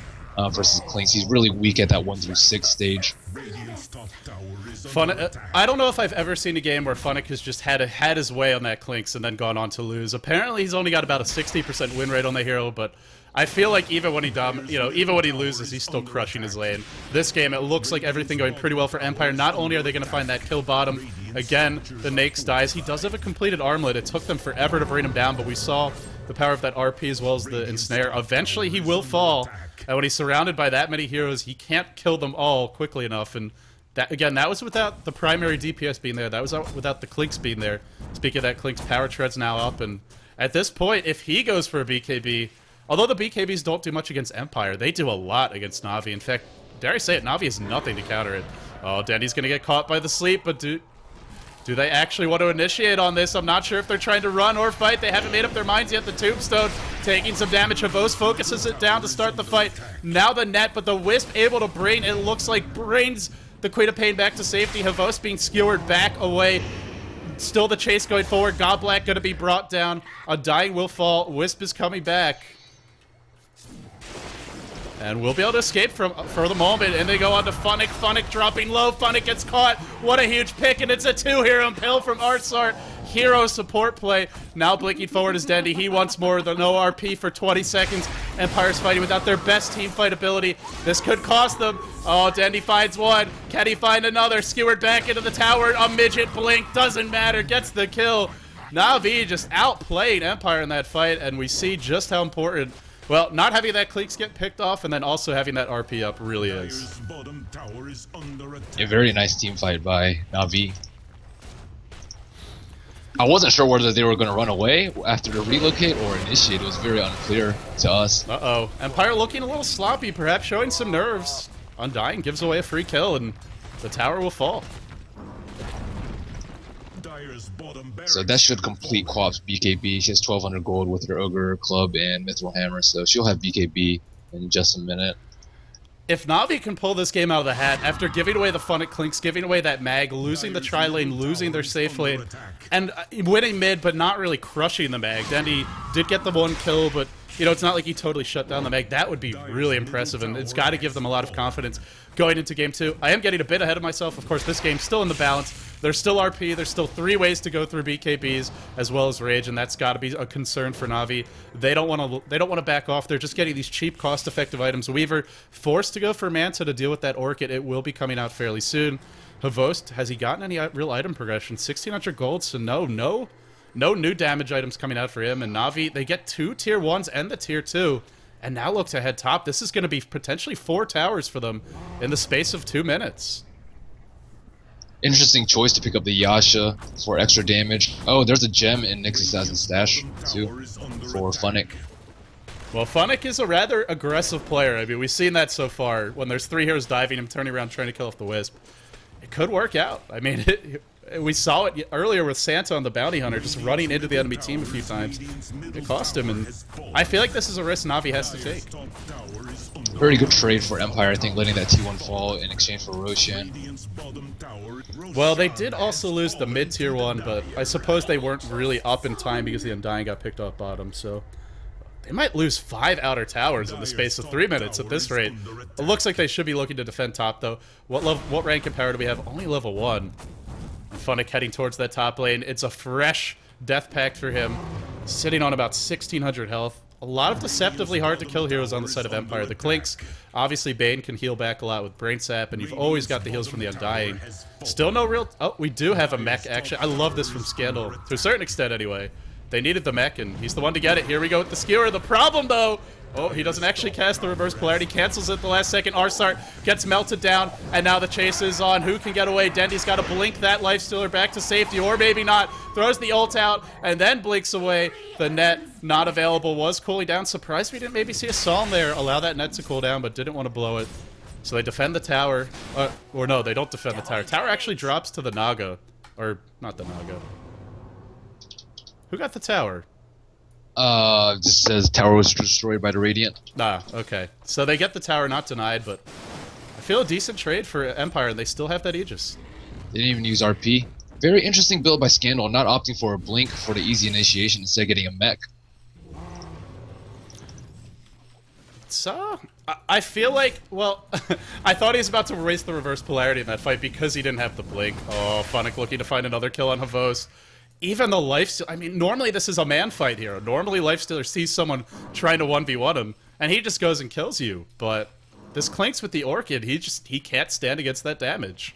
versus Clinks. He's really weak at that 1 through 6 stage. I don't know if I've ever seen a game where Funnick has just had his way on that Clinks and then gone on to lose. Apparently, he's only got about a 60% win rate on the hero, but I feel like even when he loses, he's still crushing his lane. This game, it looks like everything going pretty well for Empire. Not only are they going to find that kill bottom, again, the Nakes dies. He does have a completed armlet. It took them forever to bring him down, but we saw the power of that RP as well as the ensnare. Eventually, he will fall, and when he's surrounded by that many heroes, he can't kill them all quickly enough, and that, again, that was without the primary DPS being there. That was without the Clinks being there. Speaking of that, Clinks power tread's now up, and at this point, if he goes for a BKB, although the BKBs don't do much against Empire, they do a lot against Na'Vi. In fact, dare I say it, Na'Vi has nothing to counter it. Oh, Dendi's gonna get caught by the sleep, but do they actually want to initiate on this? I'm not sure if they're trying to run or fight. They haven't made up their minds yet. The Tombstone taking some damage. Havos focuses it down to start the fight. Now the net, but the Wisp able to bring, it looks like, brings the Queen of Pain back to safety. Havos being skewered back away. Still the chase going forward. Godblack going to be brought down. Undying will fall. Wisp is coming back. And we'll be able to escape for the moment. And they go on to Funnick. Funnick dropping low. Funnick gets caught. What a huge pick. And it's a 2-hero impale from Arsart. Hero support play. Now blinking forward is Dendi. He wants more. The no RP for 20 seconds. Empire's fighting without their best team fight ability. This could cost them. Oh, Dendi finds one. Can he find another? Skewered back into the tower. A midget blink. Doesn't matter. Gets the kill. Na'Vi just outplayed Empire in that fight. And we see just how important, well, not having that Cleeks get picked off and then also having that RP up really is. A very nice team fight by Na'Vi. I wasn't sure whether they were going to run away after the relocate or initiate. It was very unclear to us. Uh-oh. Empire looking a little sloppy, perhaps showing some nerves. Undying gives away a free kill, and the tower will fall. So that should complete Quap's BKB. She has 1,200 gold with her Ogre Club and Mithril Hammer, so she'll have BKB in just a minute. If Na'Vi can pull this game out of the hat, after giving away the Funnick Clinks, giving away that mag, losing the tri-lane, losing their safe lane, and winning mid, but not really crushing the mag. Dendi did get the 1 kill, but, you know, it's not like he totally shut down the mag. That would be really impressive, and it's got to give them a lot of confidence going into Game 2. I am getting a bit ahead of myself. Of course, this game's still in the balance. There's still RP, there's still 3 ways to go through BKBs, as well as Rage, and that's got to be a concern for Na'Vi. They don't want to back off. They're just getting these cheap, cost-effective items. Weaver forced to go for Manta to deal with that Orchid. It will be coming out fairly soon. Havost, has he gotten any real item progression? 1,600 gold, so no new damage items coming out for him. And Na'Vi, they get 2 tier 1s and the tier 2, and now look to head top. This is going to be potentially 4 towers for them in the space of 2 minutes. Interesting choice to pick up the Yasha for extra damage. Oh, there's a gem in Nyx Assassin's stash, too, for Funnick. Well, Funnick is a rather aggressive player. I mean, we've seen that so far. When there's 3 heroes diving, him turning around trying to kill off the Wisp. It could work out. I mean, we saw it earlier with Santa on the Bounty Hunter, just running into the enemy team a few times. It cost him, and I feel like this is a risk Na'Vi has to take. Very good trade for Empire, I think, letting that T1 fall in exchange for Roshan. Well, they did also lose the mid-tier 1, but I suppose they weren't really up in time because the Undying got picked off bottom, so they might lose 5 outer towers in the space of 3 minutes at this rate. It looks like they should be looking to defend top, though. What rank and power do we have? Only level 1. And Funnick heading towards that top lane. It's a fresh death pact for him, sitting on about 1,600 health. A lot of deceptively hard to kill heroes on the side of Empire. The Clinks, obviously Bane can heal back a lot with Brain Sap, and you've always got the heals from the Undying. Still no real... Oh, we do have a mech, actually. I love this from Scandal, to a certain extent anyway. They needed the mech, and he's the one to get it. Here we go with the skewer. The problem, though... Oh, he doesn't actually cast the reverse polarity. Cancels it at the last second. Arsart gets melted down, and now the chase is on. Who can get away? Dendi's got to blink that lifestealer back to safety, or maybe not. Throws the ult out, and then blinks away. The net not available, was cooling down. Surprised we didn't maybe see a Psalm there. Allow that net to cool down, but didn't want to blow it. So they defend the tower. Or no, they don't defend the tower. Tower actually drops to the Naga. Or, not the Naga. Who got the tower? Just says tower was destroyed by the Radiant. Ah, okay. So they get the tower, not denied, but I feel a decent trade for Empire, and they still have that Aegis. They didn't even use RP. Very interesting build by Scandal, not opting for a blink for the easy initiation instead of getting a mech. So, I feel like, well, I thought he was about to waste the reverse polarity in that fight because he didn't have the blink. Oh, Funnick looking to find another kill on Havos. Even the Lifestealer, I mean, normally this is a man fight here. Normally Lifestealer sees someone trying to 1v1 him, and he just goes and kills you. But this Clinks with the Orchid, he can't stand against that damage.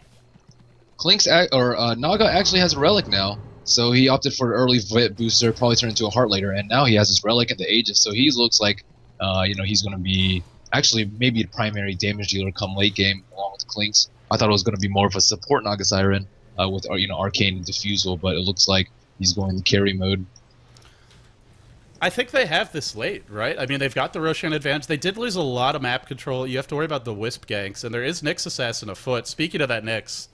Naga actually has a relic now, so he opted for an early Vit booster, probably turned into a Heart later, and now he has his relic in the Aegis, so he looks like, you know, he's going to be actually maybe a primary damage dealer come late game along with Clinks. I thought it was going to be more of a support Naga Siren with, you know, Arcane and Diffusal, but it looks like he's going in carry mode. I think they have this late, right? I mean, they've got the Roshan advantage. They did lose a lot of map control. You have to worry about the Wisp ganks, and there is Nyx Assassin afoot. Speaking of that Nyx,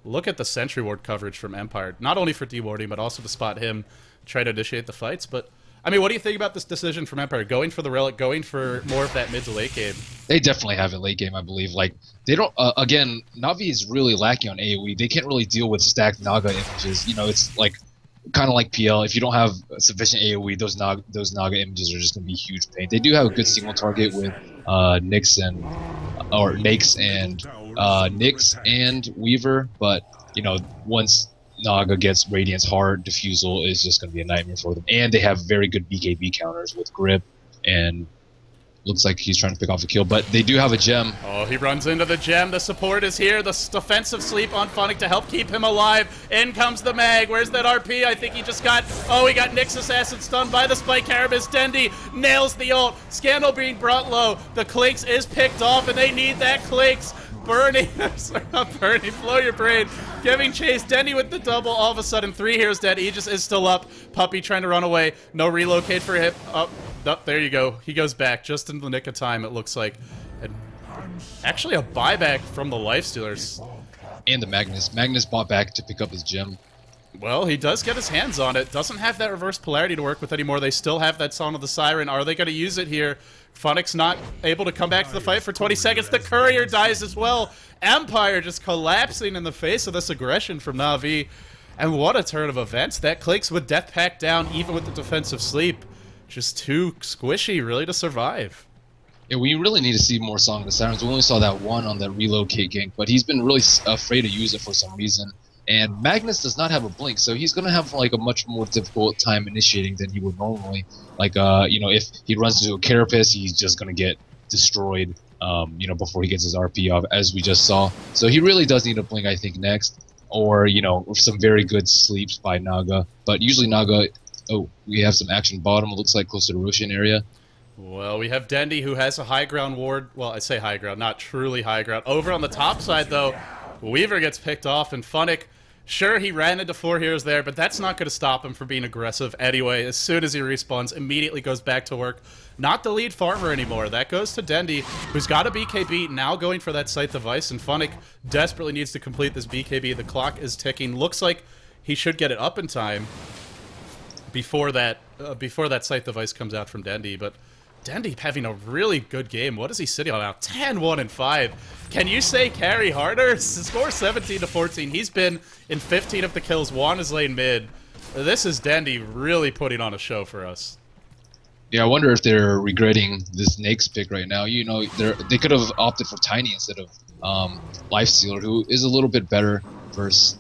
look at the Sentry Ward coverage from Empire. Not only for dewarding, but also to spot him, try to initiate the fights. But, I mean, what do you think about this decision from Empire? Going for the Relic, going for more of that mid to late game? They definitely have it late game, I believe. Like, they don't, again, Na'Vi is really lacking on AoE. They can't really deal with stacked Naga images. You know, it's like, kind of like PL. If you don't have sufficient AoE, those Naga images are just going to be huge pain. They do have a good single target with Nyx and Weaver, but you know, once Naga gets Radiance Heart, Diffusal is just going to be a nightmare for them. And they have very good BKB counters with Grip, and looks like he's trying to pick off a kill, but they do have a gem. Oh, he runs into the gem. The support is here. The defensive sleep on Funnick to help keep him alive. In comes the mag. Where's that RP? I think he just got... Oh, he got Nyx Assassin stunned by the Spike Carapace. Dendi nails the ult. Scandal being brought low. The Clinks is picked off, and they need that Clinks. Burning, sorry, not burning, blow your brain. Giving chase, Dendi with the double, all of a sudden 3 heroes dead, Aegis is still up. Puppy trying to run away, no relocate for him. Oh, there you go, he goes back just in the nick of time, it looks like. And actually a buyback from the Lifestealers. And the Magnus. Magnus bought back to pick up his gem. Well, he does get his hands on it. Doesn't have that reverse polarity to work with anymore. They still have that Song of the Siren. Are they going to use it here? Funnick's not able to come back to the fight for 20 seconds. The Courier dies as well. Empire just collapsing in the face of this aggression from Na'Vi. And what a turn of events. That Clinks with Death Pact down, even with the defensive sleep. Just too squishy, really, to survive. Yeah, we really need to see more Song of the Sirens. We only saw that one on that relocate gank, but he's been really afraid to use it for some reason. And Magnus does not have a blink, so he's going to have like a much more difficult time initiating than he would normally. Like, you know, if he runs into a Carapace, he's just going to get destroyed, you know, before he gets his RP off, as we just saw. So he really does need a blink, I think, next. Or, you know, some very good sleeps by Naga. But usually Naga... Oh, we have some action bottom, it looks like close to the Roshan area. Well, we have Dendi, who has a high ground ward. Well, I say high ground, not truly high ground. Over on the top side, though, Weaver gets picked off, and Funnick... Sure, he ran into 4 heroes there, but that's not going to stop him from being aggressive anyway. As soon as he respawns, immediately goes back to work. Not the lead farmer anymore. That goes to Dendi, who's got a BKB, now going for that scythe device, and Funnick desperately needs to complete this BKB. The clock is ticking. Looks like he should get it up in time before that scythe device comes out from Dendi, but Dendi having a really good game. What is he sitting on now? 10-1-5. Can you say carry harder? Score 17-14. He's been in 15 of the kills. Juan is lane mid. This is Dendi really putting on a show for us. Yeah, I wonder if they're regretting this Nyx pick right now. You know, they could have opted for Tiny instead of Lifestealer, who is a little bit better versus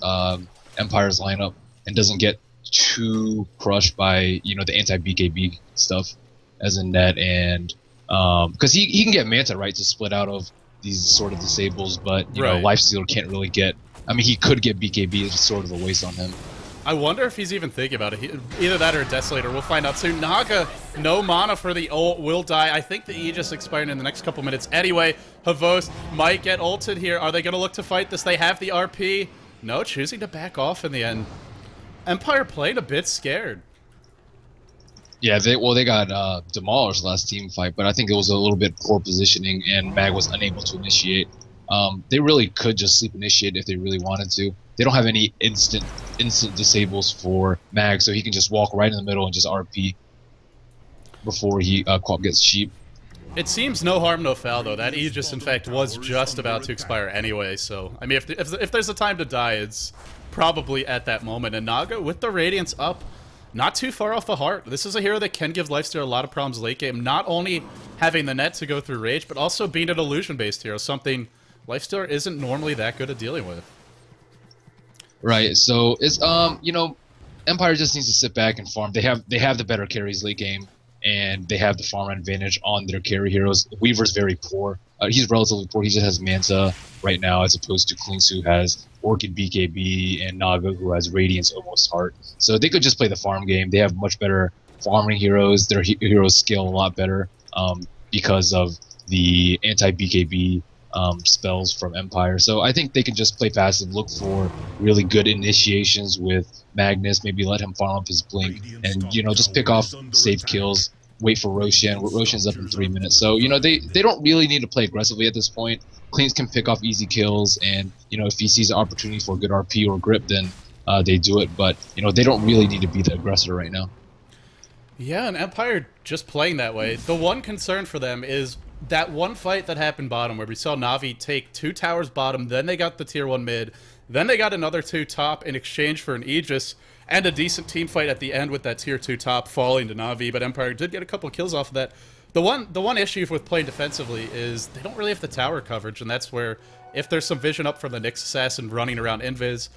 Empire's lineup and doesn't get too crushed by, you know, the anti-BKB stuff. As in net, and because he can get Manta, right, to split out of these sort of disables, but you know, Lifestealer can't really get. I mean, he could get BKB, it's sort of a waste on him. I wonder if he's even thinking about it. Either that or a Desolator. We'll find out soon. Naga, no mana for the ult, will die. I think the Aegis expiring in the next couple minutes. Anyway, Havos might get ulted here. Are they going to look to fight this? They have the RP. No, choosing to back off in the end. Empire playing a bit scared. Yeah, they got demolished last team fight, but I think it was a little bit poor positioning, and Mag was unable to initiate. They really could just sleep initiate if they really wanted to. They don't have any instant disables for Mag, so he can just walk right in the middle and just RP before he gets sheep. It seems no harm, no foul, though. That Aegis, in fact, was just about to expire anyway, so... I mean, if there's a time to die, it's probably at that moment. And Naga, with the Radiance up, not too far off the heart. This is a hero that can give Lifesteal a lot of problems late game. Not only having the net to go through Rage, but also being an illusion-based hero, something Lifesteal isn't normally that good at dealing with. Right, so it's you know, Empire just needs to sit back and farm. They have the better carries late game, and they have the farm advantage on their carry heroes. Weaver's very poor. He's relatively poor. He just has Manta right now, as opposed to Klinks, who has Orchid BKB, and Naga, who has Radiance Almost Heart. So they could just play the farm game. They have much better farming heroes. Their heroes scale a lot better because of the anti-BKB spells from Empire. So I think they can just play passive, look for really good initiations with Magnus, maybe let him farm up his Blink, and, you know, just pick off safe kills. Wait for Roshan. Roshan's up in 3 minutes. So, you know, they don't really need to play aggressively at this point. Klinks can pick off easy kills, and, you know, if he sees an opportunity for good RP or grip, then they do it. But, you know, they don't really need to be the aggressor right now. Yeah, and Empire just playing that way. The one concern for them is that one fight that happened bottom, where we saw Na'Vi take 2 towers bottom, then they got the tier 1 mid, then they got another 2 top in exchange for an Aegis, and a decent team fight at the end with that tier 2 top falling to Na'Vi, but Empire did get a couple kills off of that. The one issue with playing defensively is they don't really have the tower coverage, and that's where, if there's some vision up from the Nyx assassin running around invis,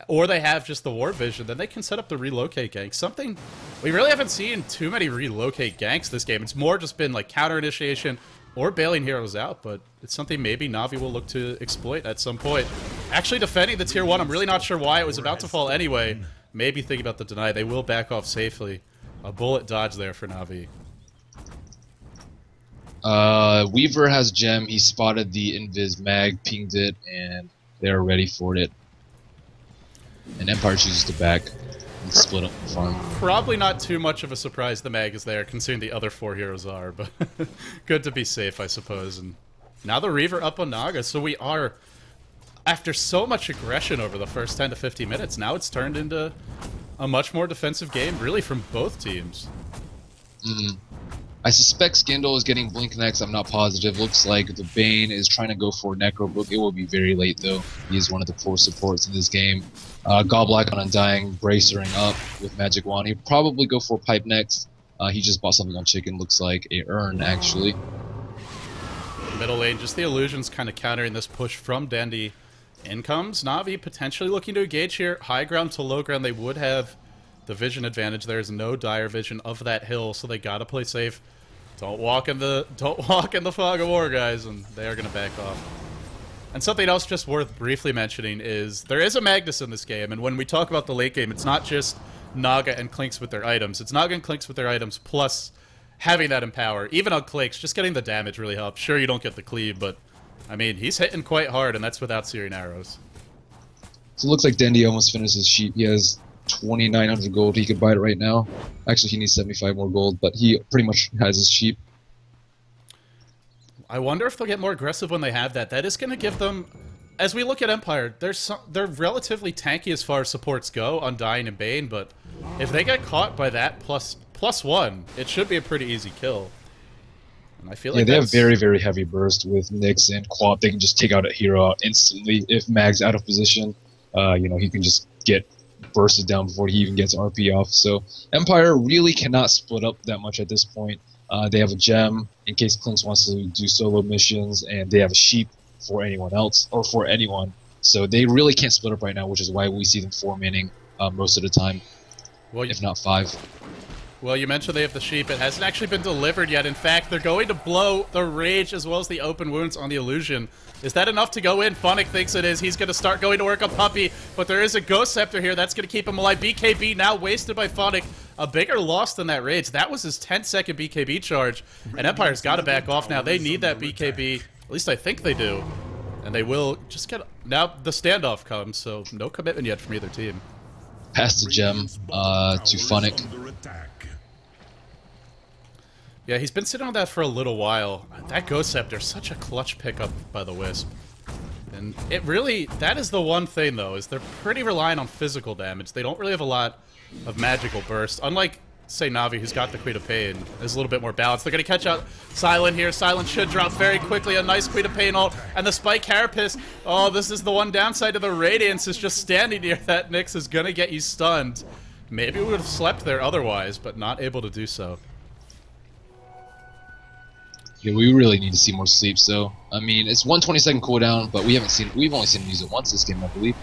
or they have just the ward vision, then they can set up the relocate gank. Something we really haven't seen too many relocate ganks this game. It's more just been like counter initiation or bailing heroes out, but it's something maybe Na'Vi will look to exploit at some point. Actually defending the tier 1, I'm really not sure why. It was about to fall anyway. Maybe think about the deny. They will back off safely. A bullet dodge there for Na'Vi. Weaver has Gem. He spotted the Invis mag, pinged it, and they're ready for it. And Empire chooses to back and split up the farm. Probably not too much of a surprise the mag is there, considering the other 4 heroes are, but good to be safe, I suppose. And now the Reaver up on Naga, so we are, after so much aggression over the first 10 to 15 minutes, now it's turned into a much more defensive game, really, from both teams. I suspect Skindle is getting Blink next. I'm not positive. Looks like the Bane is trying to go for Necrobrook. It will be very late, though. He is one of the core supports in this game. Godblack on Undying, bracering up with Magic Wand. He'll probably go for Pipe next. He just bought something on Chicken. Looks like a Urn, actually. Middle lane, just the illusions kind of countering this push from Dendi. In comes Na'Vi, potentially looking to engage here. High ground to low ground, they would have the vision advantage. There's no dire vision of that hill, so they gotta play safe. Don't walk in the fog of war, guys, and they are gonna back off. And something else just worth briefly mentioning is there is a Magnus in this game, and when we talk about the late game, it's not just Naga and Klinks with their items. It's Naga and Klinks with their items plus having that Empower. Even on Klinks, just getting the damage really helps. Sure, you don't get the cleave, but I mean, he's hitting quite hard, and that's without searing arrows. So it looks like Dendi almost finished his sheep. He has 2,900 gold. He could buy it right now. Actually, he needs 75 more gold, but he pretty much has his sheep. I wonder if they'll get more aggressive when they have that. That is going to give them, as we look at Empire, they're relatively tanky as far as supports go, Undying and Bane, but if they get caught by that plus 1, it should be a pretty easy kill. And I feel like they have very, very heavy burst with Nyx and Quap. They can just take out a hero instantly. If Mag's out of position, you know, he can just get bursted down before he even gets RP off. So Empire really cannot split up that much at this point. They have a gem in case Klinks wants to do solo missions, and they have a sheep for anyone else, or for anyone. So they really can't split up right now, which is why we see them 4-manning most of the time, well, if not 5. Well, you mentioned they have the sheep. It hasn't actually been delivered yet. In fact, they're going to blow the rage as well as the open wounds on the illusion. Is that enough to go in? Funnick thinks it is. He's going to start going to work on Puppy, but there is a Ghost Scepter here. That's going to keep him alive. BKB now wasted by Funnick. A bigger loss than that rage. That was his 10-second BKB charge, and Empire's got to back off now. They need that BKB. At least I think they do. And they will just get... Now the standoff comes, so no commitment yet from either team. Pass the gem to Funnick. Yeah, he's been sitting on that for a little while. That Ghost Scepter, such a clutch pickup by the Wisp. And it really, that is the one thing though, is they're pretty reliant on physical damage. They don't really have a lot of magical burst. Unlike say Na'Vi, who's got the Queen of Pain, is a little bit more balanced. They're going to catch out Silent here. Silent should drop very quickly. A nice Queen of Pain ult. And the Spike Carapace. Oh, this is the one downside to the Radiance, is just standing near that Nyx is going to get you stunned. Maybe we would have slept there otherwise, but not able to do so. Yeah, we really need to see more sleeps, though. I mean, it's 120-second cooldown, but we've only seen him use it once this game, I believe.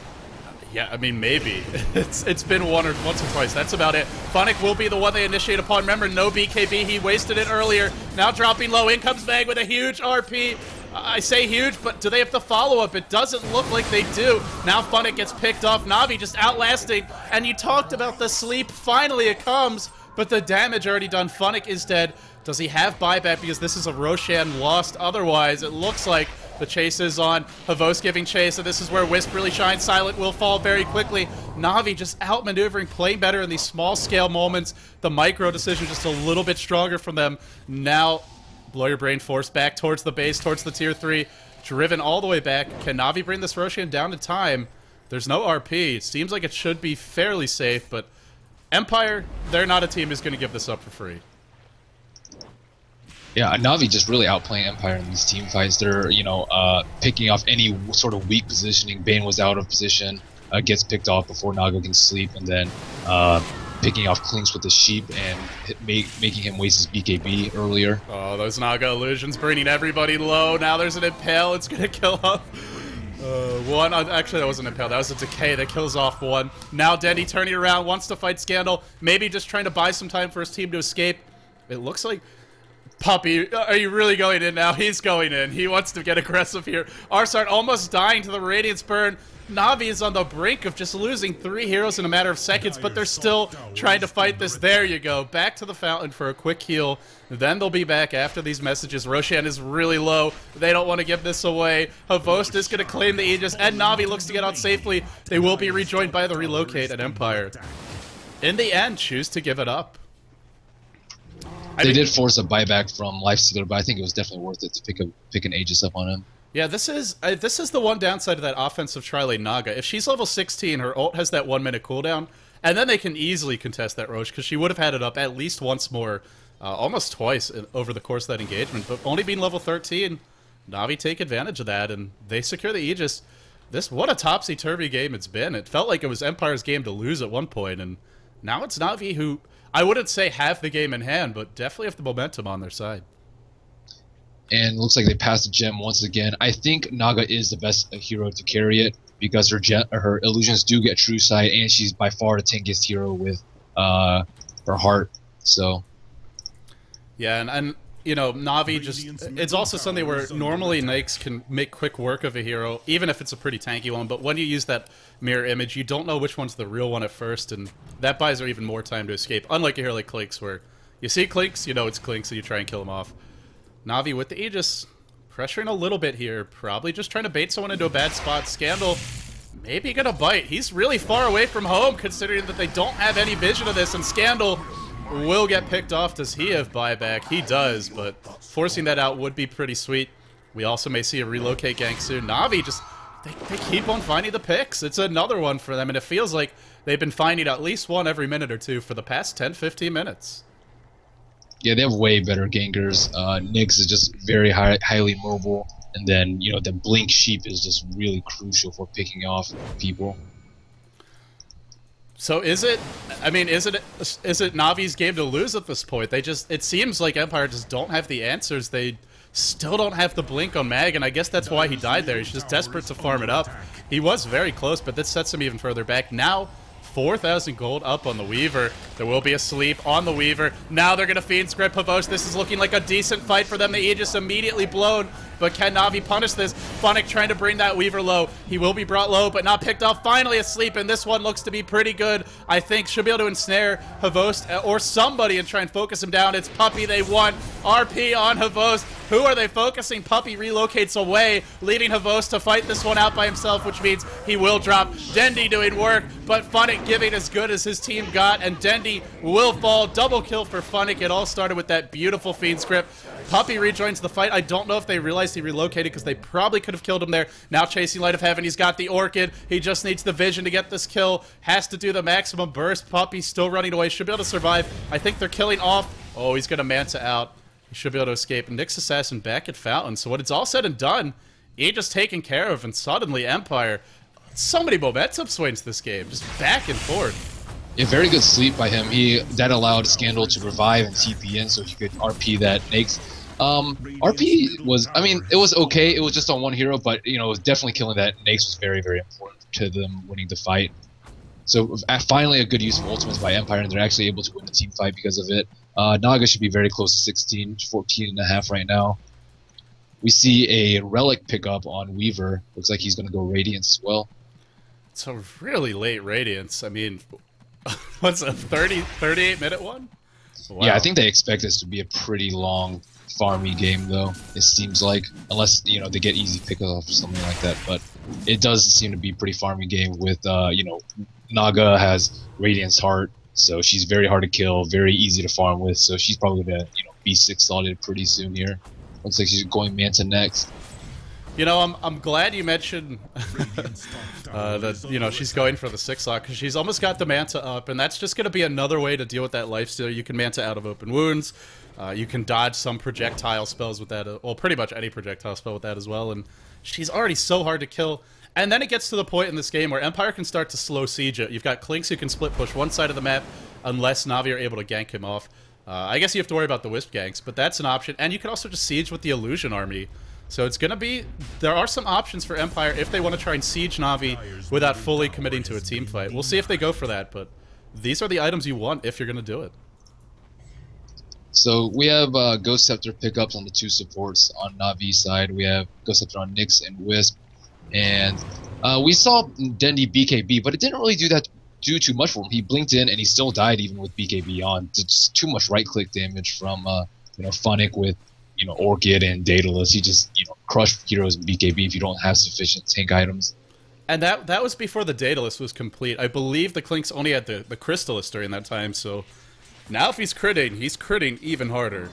Yeah, I mean, maybe. It's been once or twice. That's about it. fnatic will be the one they initiate upon. Remember, no BKB. He wasted it earlier. Now dropping low. In comes Mag with a huge RP. I say huge, but do they have the follow-up? It doesn't look like they do. Now fnatic gets picked off. Na'Vi just outlasting. And you talked about the sleep. Finally it comes, but the damage already done. fnatic is dead. Does he have buyback? Because this is a Roshan lost. Otherwise, it looks like the chase is on. Havos giving chase, and this is where Wisp really shines. Silent will fall very quickly. Na'Vi just outmaneuvering, playing better in these small-scale moments. The micro decision just a little bit stronger from them. Now, Blow Your Brain forced back towards the base, towards the tier 3. Driven all the way back. Can Na'Vi bring this Roshan down in time? There's no RP. It seems like it should be fairly safe, but Empire, they're not a team who's going to give this up for free. Yeah, Na'Vi just really outplaying Empire in these team fights. They're, picking off any sort of weak positioning. Bane was out of position, gets picked off before Naga can sleep, and then picking off Clinks with the sheep and making him waste his BKB earlier. Oh, those Naga illusions bringing everybody low. Now there's an Impale. It's going to kill off one. Actually, that wasn't an Impale. That was a Decay that kills off one. Now Dendi turning around, wants to fight Scandal. Maybe just trying to buy some time for his team to escape. It looks like... Puppy, are you really going in now? He's going in. He wants to get aggressive here. Arsart almost dying to the Radiance Burn. Na'Vi is on the brink of just losing 3 heroes in a matter of seconds, but they're still trying to fight this. There you go. Back to the fountain for a quick heal. Then they'll be back after these messages. Roshan is really low. They don't want to give this away. Havost is going to claim the Aegis, and Na'Vi looks to get out safely. They will be rejoined by the Relocate at Empire. In the end, choose to give it up. They did force a buyback from Lifestealer, but I think it was definitely worth it to pick an Aegis up on him. Yeah, this is the one downside of that offensive tri-lane Naga. If she's level 16, her ult has that 1-minute cooldown, and then they can easily contest that Roche, because she would have had it up at least once more, almost twice over the course of that engagement. But only being level 13, Na'Vi take advantage of that, and they secure the Aegis. What a topsy-turvy game it's been. It felt like it was Empire's game to lose at one point, and now it's Na'Vi who... I wouldn't say have the game in hand, but definitely have the momentum on their side. And it looks like they passed the gem once again. I think Naga is the best hero to carry it because her illusions do get true sight, and she's by far the tankiest hero with her heart. So, yeah, and Na'Vi just... It's also something where normally Nyx can make quick work of a hero, even if it's a pretty tanky one, but when you use that mirror image, you don't know which one's the real one at first, and that buys her even more time to escape, unlike a hero like Clinks, where you see Clinks, you know it's Clinks, and you try and kill him off. Na'Vi with the Aegis, pressuring a little bit here, probably just trying to bait someone into a bad spot. Scandal, maybe gonna bite. He's really far away from home, considering that they don't have any vision of this, and Scandal will get picked off. Does he have buyback? He does, but forcing that out would be pretty sweet. We also may see a relocate gank soon. Na'Vi just, they keep on finding the picks. It's another one for them, and it feels like they've been finding at least one every minute or two for the past 10-15 minutes. Yeah, they have way better gankers. Nyx is just very highly mobile, and then, the blink sheep is just really crucial for picking off people. So is it Na'Vi's game to lose at this point? It seems like Empire just don't have the answers. They still don't have the blink on Mag, and I guess that's why he died there. He's just desperate to farm it up. He was very close, but this sets him even further back. Now, 4,000 gold up on the Weaver. There will be a sleep on the Weaver. Now they're going to Fiend Script Pavos. This is looking like a decent fight for them. The Aegis immediately blown, but can Na'Vi punish this? fnatic trying to bring that Weaver low. He will be brought low, but not picked off. Finally asleep, and this one looks to be pretty good. I think should be able to ensnare Havost or somebody and try and focus him down. It's Puppy they want. RP on Havost. Who are they focusing? Puppey relocates away, leaving Havos to fight this one out by himself, which means he will drop. Dendi doing work, but fnatic giving as good as his team got, and Dendi will fall. Double kill for fnatic. It all started with that beautiful Fiend script. Puppey rejoins the fight. I don't know if they realized he relocated because they probably could have killed him there. Now chasing Light of Heaven. He's got the Orchid. He just needs the vision to get this kill. Has to do the maximum burst. Puppey still running away. Should be able to survive. I think they're killing off. Oh, he's going to Manta out. He should be able to escape. Nyx Assassin back at Fountain. So when it's all said and done, he just taken care of, and suddenly Empire. So many momentum swings this game. Just back and forth. A very good sleep by him. That allowed Scandal to revive and TP in so he could RP that Nyx. RP was, I mean, it was okay. It was just on one hero, but, you know, it was definitely killing that Nyx was very, very important to them winning the fight. So finally a good use of ultimates by Empire, and they're actually able to win the team fight because of it. Naga should be very close to 16, 14 and a half right now. We see a Relic pickup on Weaver. Looks like he's going to go Radiance as well. It's a really late Radiance. I mean, what's a 38-minute one? Wow. Yeah, I think they expect this to be a pretty long farmy game, though. It seems like, unless, you know, they get easy pickoff or something like that. But it does seem to be a pretty farmy game with, you know, Naga has Radiance Heart, so she's very hard to kill, very easy to farm with, so she's probably going to, you know, be 6 slotted pretty soon here. Looks like she's going Manta next. You know, I'm glad you mentioned that, you know, she's going for the 6 slot, because she's almost got the Manta up, and that's just going to be another way to deal with that lifesteal. You can Manta out of open wounds, you can dodge some projectile spells with that, well, pretty much any projectile spell with that as well, and she's already so hard to kill. And then it gets to the point in this game where Empire can start to slow siege it. You've got Clinkz who can split push one side of the map unless Na'Vi are able to gank him off. I guess you have to worry about the Wisp ganks, but that's an option. And you can also just siege with the Illusion Army. So it's going to be... There are some options for Empire if they want to try and siege Na'Vi without fully committing to a team fight. We'll see if they go for that, but these are the items you want if you're going to do it. So we have Ghost Scepter pickups on the 2 supports on Na'Vi's side. We have Ghost Scepter on Nyx and Wisp. And we saw Dendi BKB, but it didn't really do too much for him. He blinked in and he still died even with BKB on. It's just too much right-click damage from you know, fnatic with, you know, Orchid and Daedalus. He just, you know, crushed heroes in BKB if you don't have sufficient tank items. And that was before the Daedalus was complete. I believe the Clinkz only had the Crystallis during that time, so now if he's critting even harder.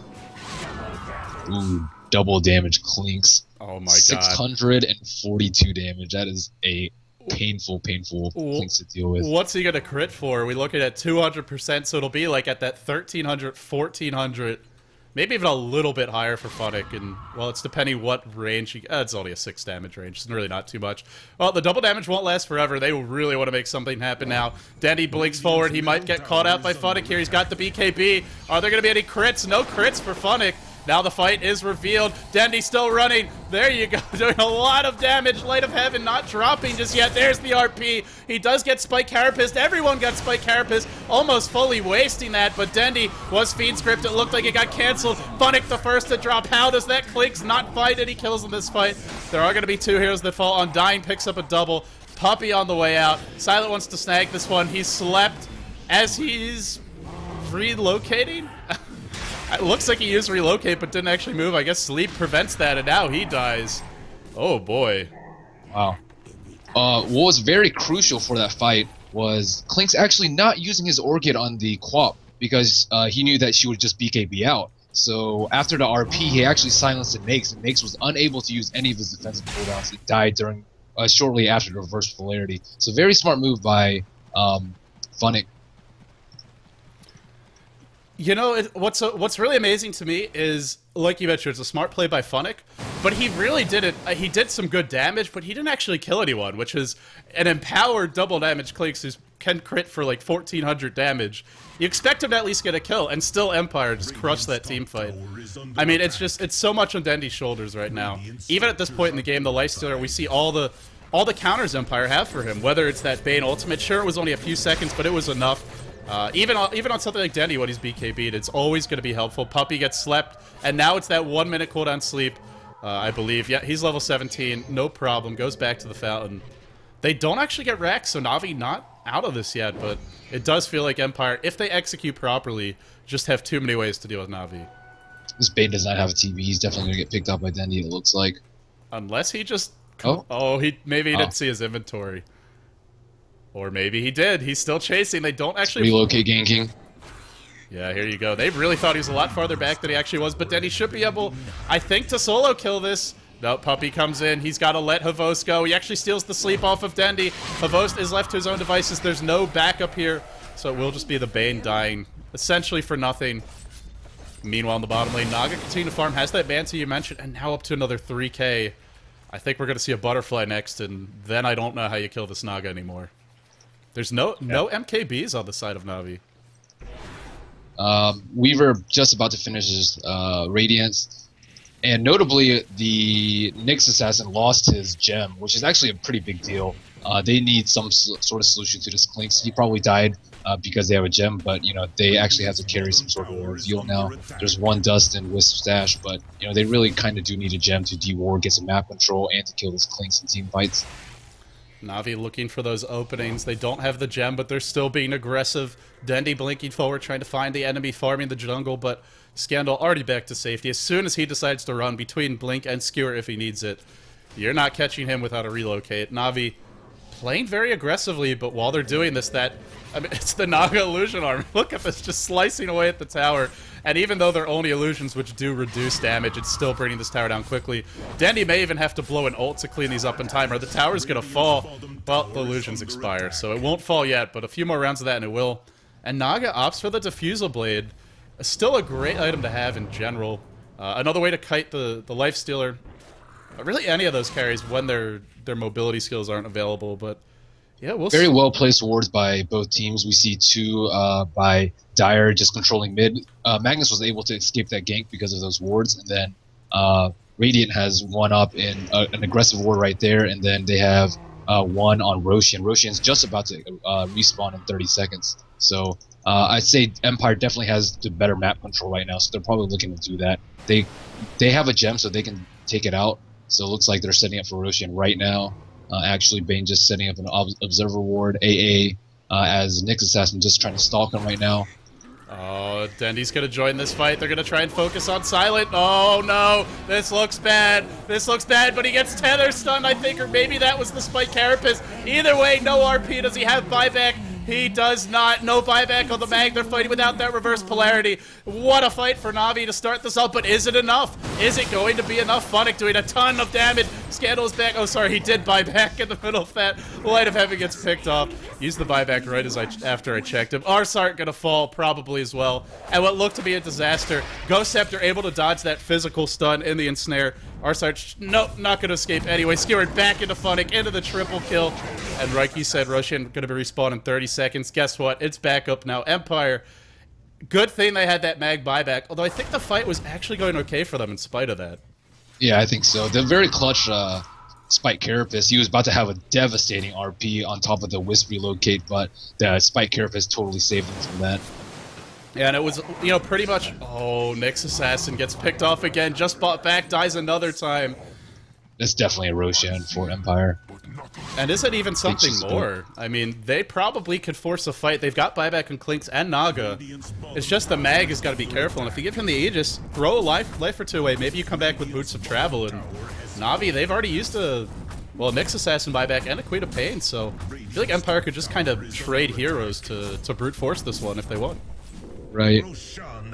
Ooh, double damage Clinkz. Oh my god. 642 damage. That is a painful Clinkz to deal with. What's he gonna crit for? We look at 200%, so it'll be like at that 1300, 1400, maybe even a little bit higher for fnatic. And well, it's depending what range he. It's only a 6 damage range. It's really not too much. Well, the double damage won't last forever. They really want to make something happen now. Dendi blinks forward. He might get caught out by fnatic here. He's got the BKB. Are there gonna be any crits? No crits for fnatic. Now the fight is revealed. Dendi still running. There you go. Doing a lot of damage. Light of Heaven not dropping just yet. There's the RP. He does get Spike Carapace. Everyone got Spike Carapace. Almost fully wasting that, but Dendi was Fiend script. It looked like it got canceled. fnatic the first to drop. How does that Clinkz not find any kills in this fight? There are going to be 2 heroes that fall. Undying picks up a double. Puppey on the way out. Silent wants to snag this one. He slept as he's relocating. It looks like he used relocate, but didn't actually move. I guess sleep prevents that, and now he dies. Oh, boy. Wow. What was very crucial for that fight was Clinkz actually not using his Orchid on the Quap, because he knew that she would just BKB out. So after the RP, he actually silenced the Nyx, and Nyx was unable to use any of his defensive cooldowns. He died during shortly after the reverse polarity. So very smart move by fnatic. You know, what's really amazing to me is, like you mentioned, it's a smart play by fnatic, but he really did it. He did some good damage, but he didn't actually kill anyone, which is an empowered double damage Clinkz who can crit for like 1400 damage. You expect him to at least get a kill, and still Empire just crushed that team fight. I mean, it's so much on Dendi's shoulders right now. Even at this point in the game, the Lifestealer, we see all the counters Empire have for him. Whether it's that Bane ultimate, sure, it was only a few seconds, but it was enough. Even on something like Dendi when he's BKB'd, it's always going to be helpful. Puppey gets slept, and now it's that 1 minute cooldown sleep, I believe. Yeah, he's level 17, no problem. Goes back to the Fountain. They don't actually get wrecked, so Na'Vi not out of this yet, but it does feel like Empire, if they execute properly, just have too many ways to deal with Na'Vi. This Bane does not have a TV. He's definitely gonna get picked up by Dendi, it looks like. Unless he just... Oh, maybe he didn't see his inventory. Or maybe he did. He's still chasing. They don't actually... Relocate ganking. Yeah, here you go. They really thought he was a lot farther back than he actually was, but Dendi should be able, I think, to solo kill this. No, Puppey comes in. He's got to let Havost go. He actually steals the sleep off of Dendi. Havost is left to his own devices. There's no backup here, so it will just be the Bane dying, essentially for nothing. Meanwhile, in the bottom lane, Naga continuing to farm, has that Manti you mentioned, and now up to another 3k. I think we're going to see a Butterfly next, and then I don't know how you kill this Naga anymore. There's no MKBs on the side of Navi. Weaver just about to finish his Radiance, and notably the Nyx Assassin lost his gem, which is actually a pretty big deal. They need some sort of solution to this Clinks. He probably died because they have a gem, but you know they actually have to carry some sort of reveal now. There's one Dust and Wisp Stash, but you know they really kind of do need a gem to de-ward, get some map control, and to kill this Clinks in team fights. Navi looking for those openings. They don't have the gem, but they're still being aggressive. Dendi blinking forward, trying to find the enemy, farming the jungle, but Scandal already back to safety. As soon as he decides to run between Blink and Skewer if he needs it, you're not catching him without a relocate. Navi playing very aggressively, but while they're doing this, it's the Naga illusion arm. Look at this, just slicing away at the tower. And even though they're only illusions which do reduce damage, it's still bringing this tower down quickly. Dendi may even have to blow an ult to clean these up in time, or the tower's going to fall. Well, the illusions expire, so it won't fall yet, but a few more rounds of that and it will. And Naga opts for the Diffusal Blade. Still a great item to have in general. Another way to kite the Lifestealer. Really any of those carries when their mobility skills aren't available, but yeah, we'll see. Very well placed wards by both teams. We see two by Dire just controlling mid. Magnus was able to escape that gank because of those wards, and then Radiant has one up in an aggressive ward right there, and then they have one on Roshan. Roshan's just about to respawn in 30 seconds. So I'd say Empire definitely has the better map control right now, so they're probably looking to do that. They have a gem, so they can take it out. So it looks like they're setting up for Roshan right now. Actually, Bane just setting up an Observer Ward. AA as Nyx Assassin just trying to stalk him right now. Oh, Dendi's going to join this fight. They're going to try and focus on Silent. Oh, no. This looks bad. This looks bad, but he gets Tether stunned, I think, or maybe that was the Spike Carapace. Either way, no RP. Does he have buyback? He does not. No buyback on the mag. They're fighting without that reverse polarity. What a fight for Navi to start this up, but is it enough? Is it going to be enough? Funnick doing a ton of damage. Scandal's back. Oh, sorry, he did buyback in the middle of that. Light of Heaven gets picked off. Used the buyback right after I checked him. Arsart gonna fall probably as well. And what looked to be a disaster. Ghost Scepter able to dodge that physical stun in the ensnare. Arsart, nope, not gonna escape anyway. Skewered back into Funnick, into the triple kill. And like you said, Roshan gonna be respawned in 30 seconds. Guess what? It's back up now. Empire, good thing they had that mag buyback. Although I think the fight was actually going okay for them in spite of that. Yeah, I think so. The very clutch Spike Carapace, he was about to have a devastating RP on top of the Wisp relocate, but the Spike Carapace totally saved him from that. Yeah, and it was, you know, pretty much... Oh, Nyx Assassin gets picked off again, just bought back, dies another time. That's definitely a Roshan for Empire. And is it even something more? I mean, they probably could force a fight. They've got buyback on Clinks and Naga. It's just the mag has got to be careful. And if you give him the Aegis, throw a life or two away. Maybe you come back with Boots of Travel. And Navi, they've already used a Nyx Assassin buyback and a Queen of Pain. So I feel like Empire could just kind of trade heroes to brute force this one if they want. Right.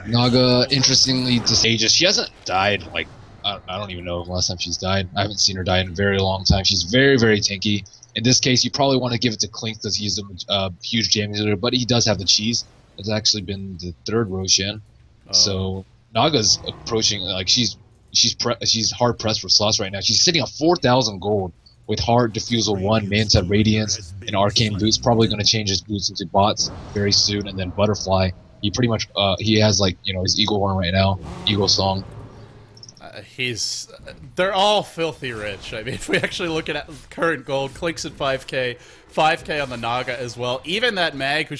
Naga, interestingly, to Aegis, she hasn't died like... I don't even know the last time she's died. I haven't seen her die in a very long time. She's very, very tanky. In this case, you probably want to give it to Clink because he's a huge damage dealer, but he does have the cheese. It's actually been the third Roshan. So Naga's approaching, like she's hard pressed for slots right now. She's sitting on 4,000 gold with hard Diffusal 1, Manta Radiance, and Arcane Boots. Probably going to change his boots into bots very soon, and then Butterfly. He pretty much he has like his Eagle Horn right now, Eagle Song. They're all filthy rich. I mean, if we actually look at current gold, Clink's at 5k, 5k on the Naga as well. Even that mag,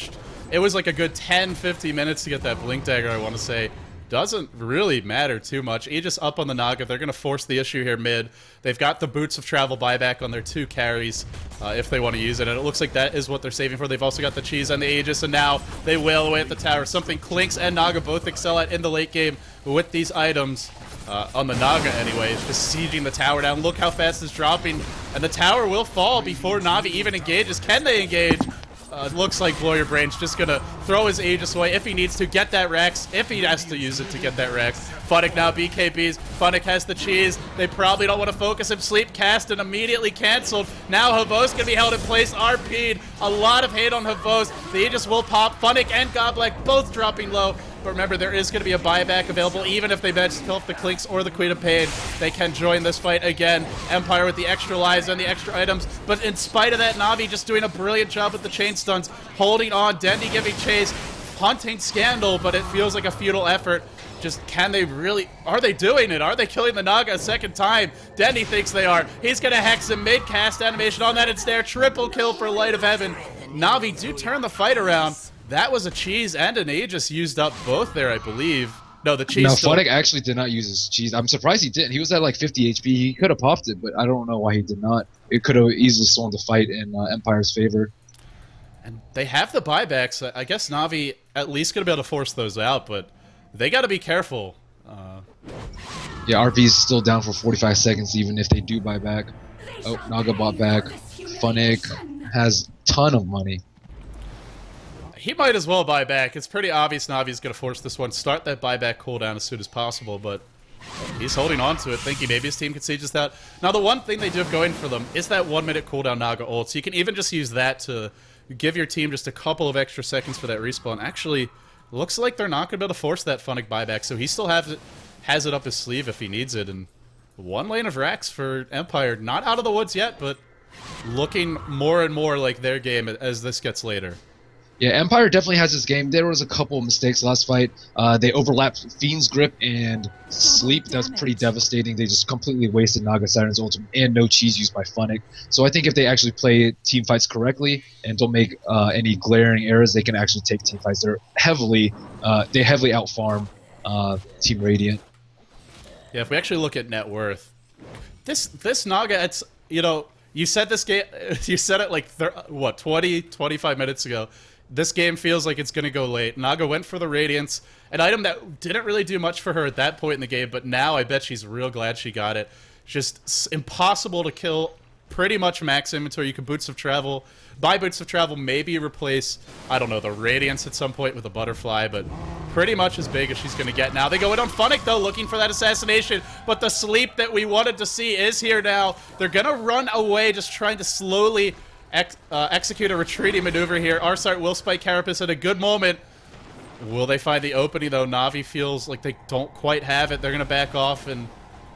it was like a good 10-15 minutes to get that Blink Dagger, I want to say. Doesn't really matter too much. Aegis up on the Naga. They're going to force the issue here mid. They've got the Boots of Travel buyback on their 2 carries if they want to use it. And it looks like that is what they're saving for. They've also got the cheese on the Aegis. And now they wail away at the tower. Something Clinks and Naga both excel at in the late game. with these items. On the Naga anyway, it's just sieging the tower down. Look how fast it's dropping, and the tower will fall before Na'Vi even engages. Can they engage? Looks like Blow Your Brain's just gonna throw his Aegis away if he needs to, get that Rex, if he has to use it to get that Rex. fnatic now BKBs, fnatic has the cheese, they probably don't want to focus him, sleep cast and immediately cancelled. Now Havos can be held in place, RP'd, a lot of hate on Havos, the Aegis will pop, fnatic and Godblack both dropping low. But remember, there is going to be a buyback available, even if they manage to kill off the Clinks or the Queen of Pain. They can join this fight again. Empire with the extra lives and the extra items. But in spite of that, Na'Vi just doing a brilliant job with the chain stuns, holding on, Dendi giving chase, hunting Scandal, but it feels like a futile effort. Just, can they really, are they doing it? Are they killing the Naga a second time? Dendi thinks they are. He's going to hex him, mid-cast animation on that ensnare, triple kill for Light of Heaven. Na'Vi do turn the fight around. That was a cheese and an Aegis used up both there, I believe. No, the cheese. No, fnatic actually did not use his cheese. I'm surprised he didn't. He was at like 50 HP. He could have popped it, but I don't know why he did not. It could have easily swung the fight in Empire's favor. And they have the buybacks. I guess Na'Vi at least going to be able to force those out, but they got to be careful. Yeah, RP is still down for 45 seconds, even if they do buy back. Oh, Naga bought back. fnatic has a ton of money. He might as well buy back. It's pretty obvious Na'Vi's going to force this one. Start that buyback cooldown as soon as possible, but he's holding on to it, thinking maybe his team can siege this out. Now, the one thing they do have going for them is that 1 minute cooldown Naga ult, so you can even just use that to give your team just a couple of extra seconds for that respawn. Actually, looks like they're not going to be able to force that fnatic buyback, so he still has it up his sleeve if he needs it. And one lane of racks for Empire. Not out of the woods yet, but looking more and more like their game as this gets later. Yeah, Empire definitely has this game. There was a couple of mistakes last fight. They overlapped Fiend's Grip and Sleep. That's pretty devastating. They just completely wasted Naga Saturn's ultimate and no cheese used by fnatic. So I think if they actually play team fights correctly and don't make any glaring errors, they can actually take team fights. They heavily outfarm Team Radiant. Yeah, if we actually look at net worth, this Naga, it's, you know, you said this game, you said it like, 20, 25 minutes ago. This game feels like it's going to go late. Naga went for the Radiance, an item that didn't really do much for her at that point in the game, but now I bet she's real glad she got it. Just impossible to kill, pretty much max inventory. You can Boots of Travel, buy Boots of Travel, maybe replace, I don't know, the Radiance at some point with a Butterfly, but pretty much as big as she's going to get now. They go in on fnatic, though, looking for that assassination, but the sleep that we wanted to see is here now. They're going to run away, just trying to slowly execute a retreating maneuver here. Arsart will spike Carapace at a good moment. Will they find the opening, though? Na'Vi feels like they don't quite have it. They're going to back off, and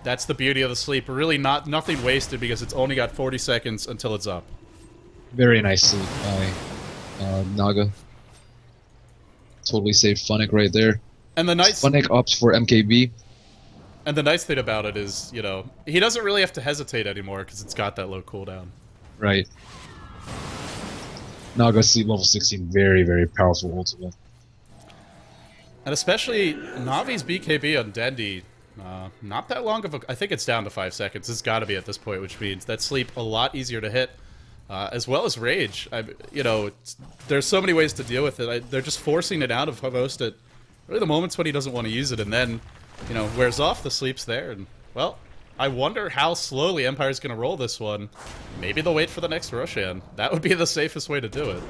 that's the beauty of the sleep. Really nothing wasted because it's only got 40 seconds until it's up. Very nice sleep by Naga. Totally saved fnatic right there. And the nice fnatic opts for MKB. And the nice thing about it is, you know, he doesn't really have to hesitate anymore because it's got that low cooldown. Right. Naga sleep level 16, very, very powerful ultimate. And especially Navi's BKB on Dendi, not that long of a... I think it's down to 5 seconds. It's got to be at this point, which means that sleep a lot easier to hit, as well as rage. You know, there's so many ways to deal with it. They're just forcing it out of Havost at really the moments when he doesn't want to use it, and then, you know, wears off, the sleep's there, and, well, I wonder how slowly Empire's going to roll this one. Maybe they'll wait for the next Roshan. That would be the safest way to do it.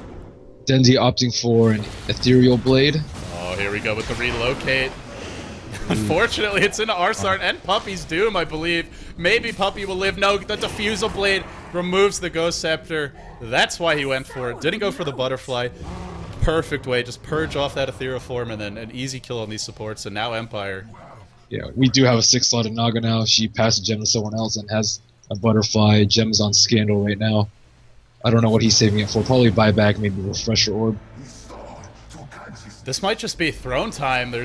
Dendi opting for an Ethereal Blade. Oh, here we go with the relocate. Unfortunately, it's into Arsart and Puppy's doom, I believe. Maybe Puppy will live. No, the Diffusal Blade removes the Ghost Scepter. That's why he went for it. Didn't go for the Butterfly. Perfect way. Just purge off that Ethereal form and then an easy kill on these supports. And now Empire. Yeah, we do have a 6-slotted Naga now. She passed a gem to someone else and has a Butterfly. Gem's on Scandal right now. I don't know what he's saving it for. Probably buyback, maybe Refresher Orb. This might just be throne time.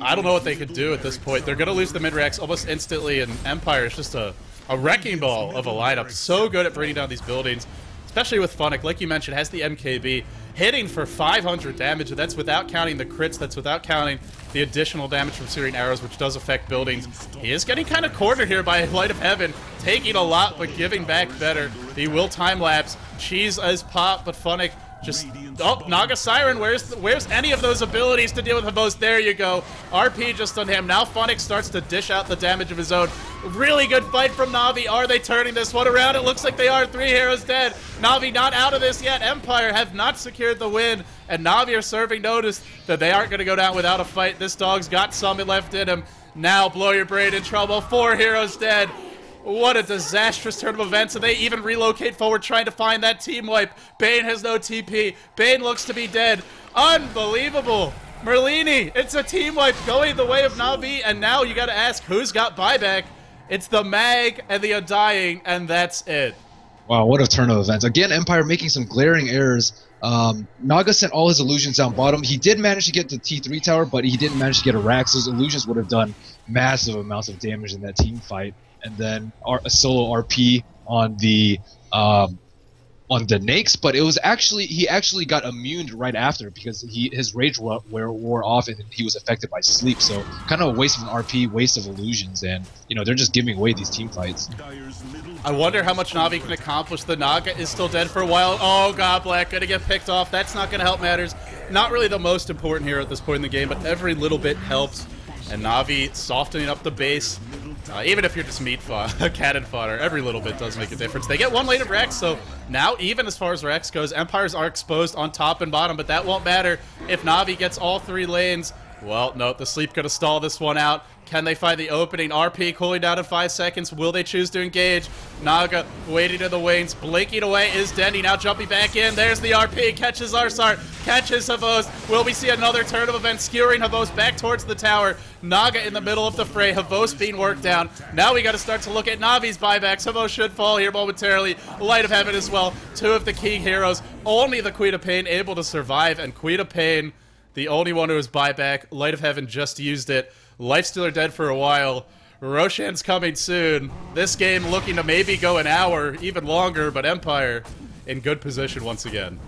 I don't know what they could do at this point. They're going to lose the mid-racks almost instantly, and Empire is just a wrecking ball of a lineup. So good at bringing down these buildings, especially with fnatic. Like you mentioned, has the MKB, hitting for 500 damage. That's without counting the crits. That's without counting the additional damage from searing arrows, which does affect buildings. He is getting kind of cornered here by Light of Heaven, taking a lot but giving back better. He will time-lapse. Cheese as pop, but fnatic Just, oh, Naga Siren, where's any of those abilities to deal with Havos? There you go. RP just on him. Now Phonics starts to dish out the damage of his own. Really good fight from Na'Vi. Are they turning this one around? It looks like they are. 3 heroes dead. Na'Vi not out of this yet. Empire have not secured the win, and Na'Vi are serving notice that they aren't going to go down without a fight. This dog's got summit left in him. Now Blow Your Brain in trouble. 4 heroes dead. What a disastrous turn of events, and they even relocate forward trying to find that team wipe. Bane has no TP. Bane looks to be dead. Unbelievable. Merlini, it's a team wipe going the way of Na'Vi, and now you gotta ask who's got buyback. It's the Mag and the Undying, and that's it. Wow, what a turn of events. Again, Empire making some glaring errors. Naga sent all his illusions down bottom. He did manage to get the T3 tower, but he didn't manage to get a Rax. Those illusions would have done massive amounts of damage in that team fight. And then a solo RP on the Nakes, but it was actually he actually got immune right after because his rage wore off and he was affected by sleep. So kind of a waste of an RP, waste of illusions, and you know they're just giving away these team fights. I wonder how much Na'Vi can accomplish. The Naga is still dead for a while. Oh god, Black gonna get picked off. That's not gonna help matters. Not really the most important here at this point in the game, but every little bit helps. And Na'Vi softening up the base. Even if you're just cannon fodder, every little bit does make a difference. They get 1 lane of Rex, so now even as far as Rex goes, Empires are exposed on top and bottom, but that won't matter if Na'Vi gets all 3 lanes. Well, no, the sleep gonna stall this one out. Can they find the opening? RP cooling down in 5 seconds. Will they choose to engage? Naga waiting in the wings. Blinking away is Dendi. Now jumping back in. There's the RP. Catches Arsar. Catches Havos. Will we see another turn of events skewering Havos back towards the tower? Naga in the middle of the fray. Havos being worked down. Now we got to start to look at Navi's buybacks. Havos should fall here momentarily. Light of Heaven as well. 2 of the key heroes. Only the Queen of Pain able to survive. And Queen of Pain, the only one who is buyback. Light of Heaven just used it. Lifestealer dead for a while. Roshan's coming soon. This game looking to maybe go an hour, even longer, but Empire in good position once again.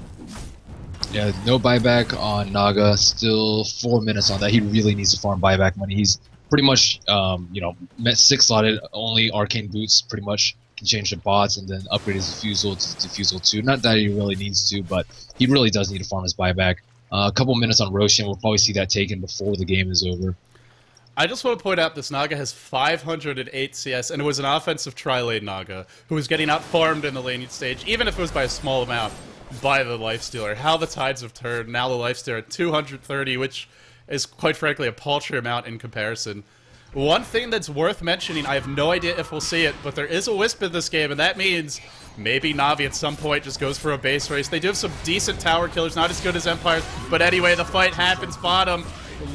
Yeah, no buyback on Naga. Still 4 minutes on that. He really needs to farm buyback money. He's pretty much, you know, 6 slotted. Only Arcane Boots pretty much can change the bots and then upgrade his Diffusal to Diffusal 2. Not that he really needs to, but he really does need to farm his buyback. A couple minutes on Roshan. We'll probably see that taken before the game is over. I just want to point out this Naga has 508 CS, and it was an offensive tri-lane Naga who was getting out-farmed in the laning stage, even if it was by a small amount, by the Lifestealer. How the tides have turned. Now the Lifestealer at 230, which is quite frankly a paltry amount in comparison. One thing that's worth mentioning, I have no idea if we'll see it, but there is a Wisp in this game, and that means maybe Na'Vi at some point just goes for a base race. They do have some decent tower killers, not as good as Empires, but anyway, the fight happens bottom.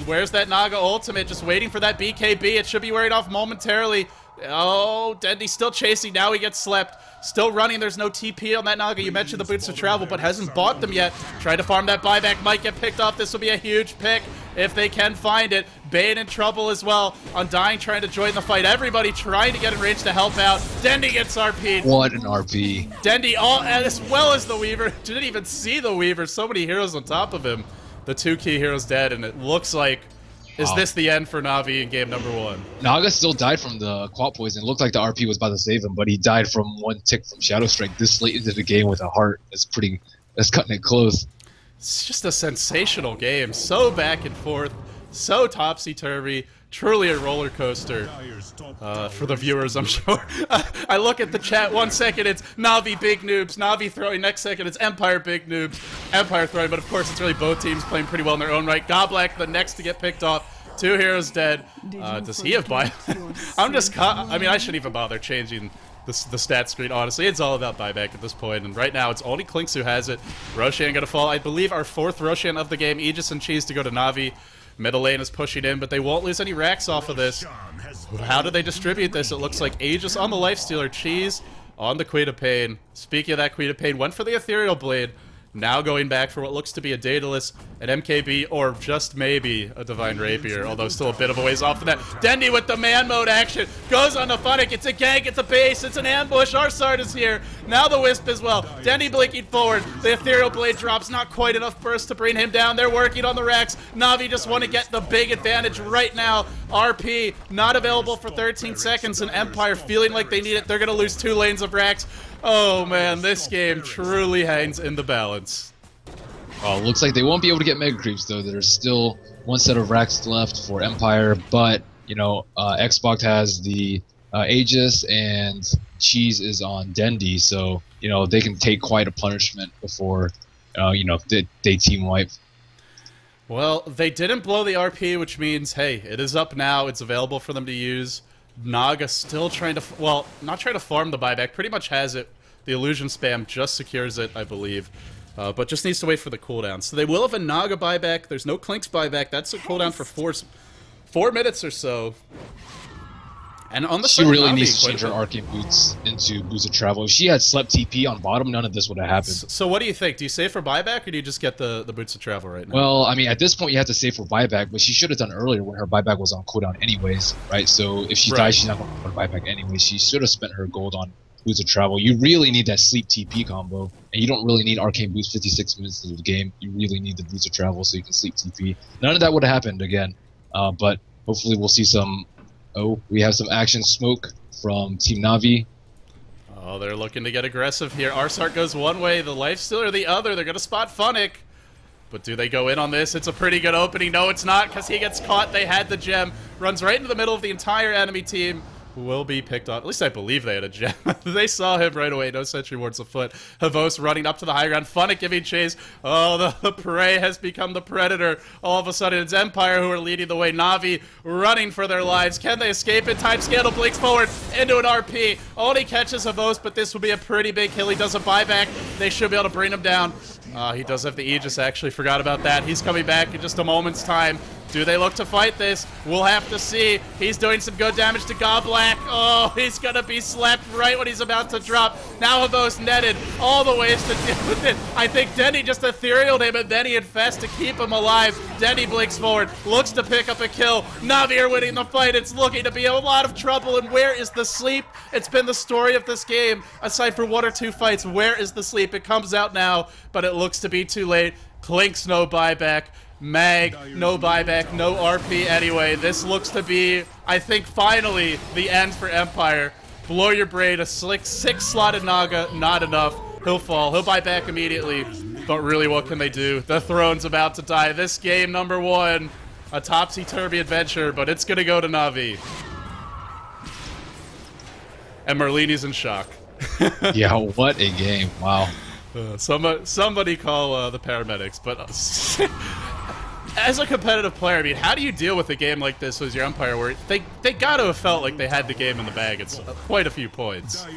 Where's that Naga ultimate? Just waiting for that BKB. It should be wearing off momentarily. Oh, Dendi still chasing. Now he gets slept. Still running. There's no TP on that Naga. You mentioned the boots of travel, but hasn't bought them yet. Trying to farm that buyback. Might get picked off. This will be a huge pick if they can find it. Bane in trouble as well. Undying trying to join the fight. Everybody trying to get in range to help out. Dendi gets RP'd. What an RP. Dendi, as well as the Weaver. Didn't even see the Weaver. So many heroes on top of him. The 2 key heroes dead, and it looks like, is this the end for Na'Vi in game number 1? Naga still died from the quad poison. It looked like the RP was about to save him, but he died from 1 tick from Shadow Strike this late into the game with a heart. That's cutting it close. It's just a sensational game. So back and forth, so topsy-turvy. Truly a roller coaster for the viewers, I'm sure. I look at the chat 1 second, it's Na'Vi big noobs, Na'Vi throwing. Next second, it's Empire big noobs, Empire throwing. But of course, it's really both teams playing pretty well in their own right. Godblack, the next to get picked off. 2 heroes dead. Does he have buy? I'm just I mean, I shouldn't even bother changing the stat screen, honestly. It's all about buyback at this point, and right now it's only Clinks who has it. Roshan gonna fall. I believe our 4th Roshan of the game. Aegis and Cheese to go to Na'Vi. Middle lane is pushing in, but they won't lose any racks off of this. How do they distribute this? It looks like Aegis on the Lifestealer, Cheese on the Queen of Pain. Speaking of that Queen of Pain, went for the Ethereal Blade. Now going back for what looks to be a Daedalus, an MKB, or just maybe a Divine Rapier, although still a bit of a ways off of that. Dendi with the man mode action, goes on the Funnick, it's a gank, it's a base, it's an ambush, Arsard is here, now the Wisp as well. Dendi blinking forward, the Ethereal Blade drops, not quite enough burst to bring him down, they're working on the racks. Na'Vi just want to get the big advantage right now. RP, not available for 13 seconds, and Empire feeling like they need it, they're going to lose 2 lanes of racks. Oh man, this game truly hangs in the balance. Looks like they won't be able to get Mega Creeps, though. There's still one set of racks left for Empire, but, you know, Xbox has the Aegis, and Cheese is on Dendi, so, you know, they can take quite a punishment before, you know, they team wipe. Well, they didn't blow the RP, which means, hey, it is up now. It's available for them to use. Naga still trying to, well, not trying to farm the buyback. Pretty much has it. The illusion spam just secures it, I believe. But just needs to wait for the cooldown. So they will have a Naga buyback. There's no Clinks buyback. That's a cooldown for 4 minutes or so. And on the she really needs to change her arcane boots into boots of travel. If she had slept TP on bottom, none of this would have happened. So what do you think? Do you save for buyback, or do you just get the boots of travel right now? Well, I mean, at this point, you have to save for buyback, but she should have done earlier when her buyback was on cooldown anyways, right? So if she dies, she's not going to put her buyback anyways. She should have spent her gold on boots of travel. You really need that sleep TP combo, and you don't really need arcane boots 56 minutes into the game. You really need the boots of travel so you can sleep TP. None of that would have happened again, but hopefully we'll see some. Oh, we have some action smoke from Team Na'Vi. Oh, they're looking to get aggressive here. Arsart goes one way, the Lifestealer the other. They're going to spot Funnick. But do they go in on this? It's a pretty good opening. No, it's not, because he gets caught. They had the gem. Runs right into the middle of the entire enemy team. Will be picked on. At least I believe they had a gem. They saw him right away. No sentry wards afoot. Havos running up to the high ground. Funnick giving chase. Oh, the prey has become the predator. All of a sudden, it's Empire who are leading the way. Na'Vi running for their lives. Can they escape in time? Scandal blinks forward into an RP. Only catches Havos, but this will be a pretty big kill. He does a buyback. They should be able to bring him down. He does have the Aegis, actually. Forgot about that. He's coming back in just a moment's time. Do they look to fight this? We'll have to see. He's doing some good damage to Goblack. Oh, he's going to be slapped right when he's about to drop. Now Havos netted all the ways to deal with it. I think Denny just etherealed him, and then he infests to keep him alive. Denny blinks forward, looks to pick up a kill. Na'Vi are winning the fight. It's looking to be a lot of trouble, and where is the sleep? It's been the story of this game. Aside for 1 or 2 fights, where is the sleep? It comes out now, but it looks to be too late. Clinks, no buyback. Mag, no buyback, no RP anyway. This looks to be, I think, finally the end for Empire. Blow your brain, a slick 6-slotted Naga, not enough. He'll fall, he'll buy back immediately. But really, what can they do? The throne's about to die. This game, number 1, a topsy-turvy adventure, but it's gonna go to Na'Vi. And Merlini's in shock. Yeah, what a game, wow. Somebody call the paramedics, but as a competitive player, I mean, how do you deal with a game like this as your Empire, where they got to have felt like they had the game in the bag? It's quite a few points.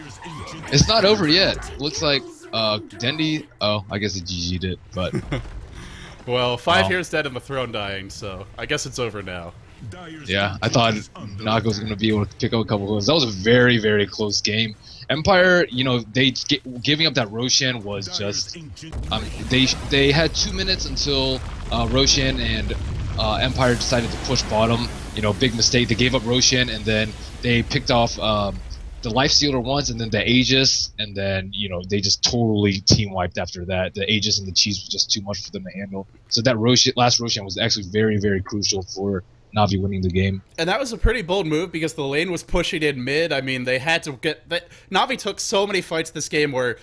It's not over yet. Looks like Dendi, oh, I guess it GG'd it, but... Well, 5 years dead and the throne dying, so I guess it's over now. Yeah, I thought Naga was going to be able to pick up a couple of goals. That was a very, very close game. Empire, you know, giving up that Roshan was just... they had 2 minutes until Roshan and Empire decided to push bottom. You know, big mistake. They gave up Roshan, and then they picked off the Lifestealer once, and then the Aegis, and then, you know, they just totally team wiped after that. The Aegis and the Cheese was just too much for them to handle. So that last Roshan was actually very, very crucial for Na'Vi winning the game. And that was a pretty bold move because the lane was pushing in mid. I mean, they had to get... Na'Vi took so many fights this game where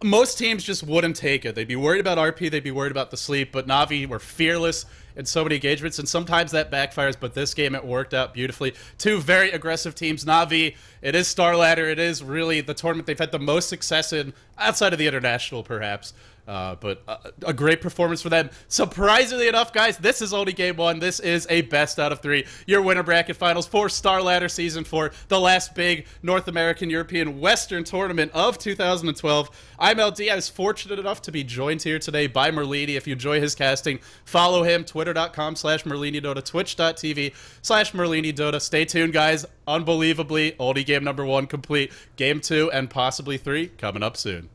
most teams just wouldn't take it. They'd be worried about RP, they'd be worried about the sleep, but Na'Vi were fearless in so many engagements, and sometimes that backfires, but this game it worked out beautifully. 2 very aggressive teams. Na'Vi, it is Starladder, it is really the tournament they've had the most success in, outside of the international perhaps. But a great performance for them. Surprisingly enough, guys, this is only game 1. This is a best out of 3. Your winner bracket finals for Starladder Season 4, the last big North American, European, Western tournament of 2012. I'm LD. I was fortunate enough to be joined here today by Merlini. If you enjoy his casting, follow him, twitter.com/merlinidota, twitch.tv/merlinidota. Stay tuned, guys. Unbelievably, only game number 1 complete. Game 2 and possibly 3 coming up soon.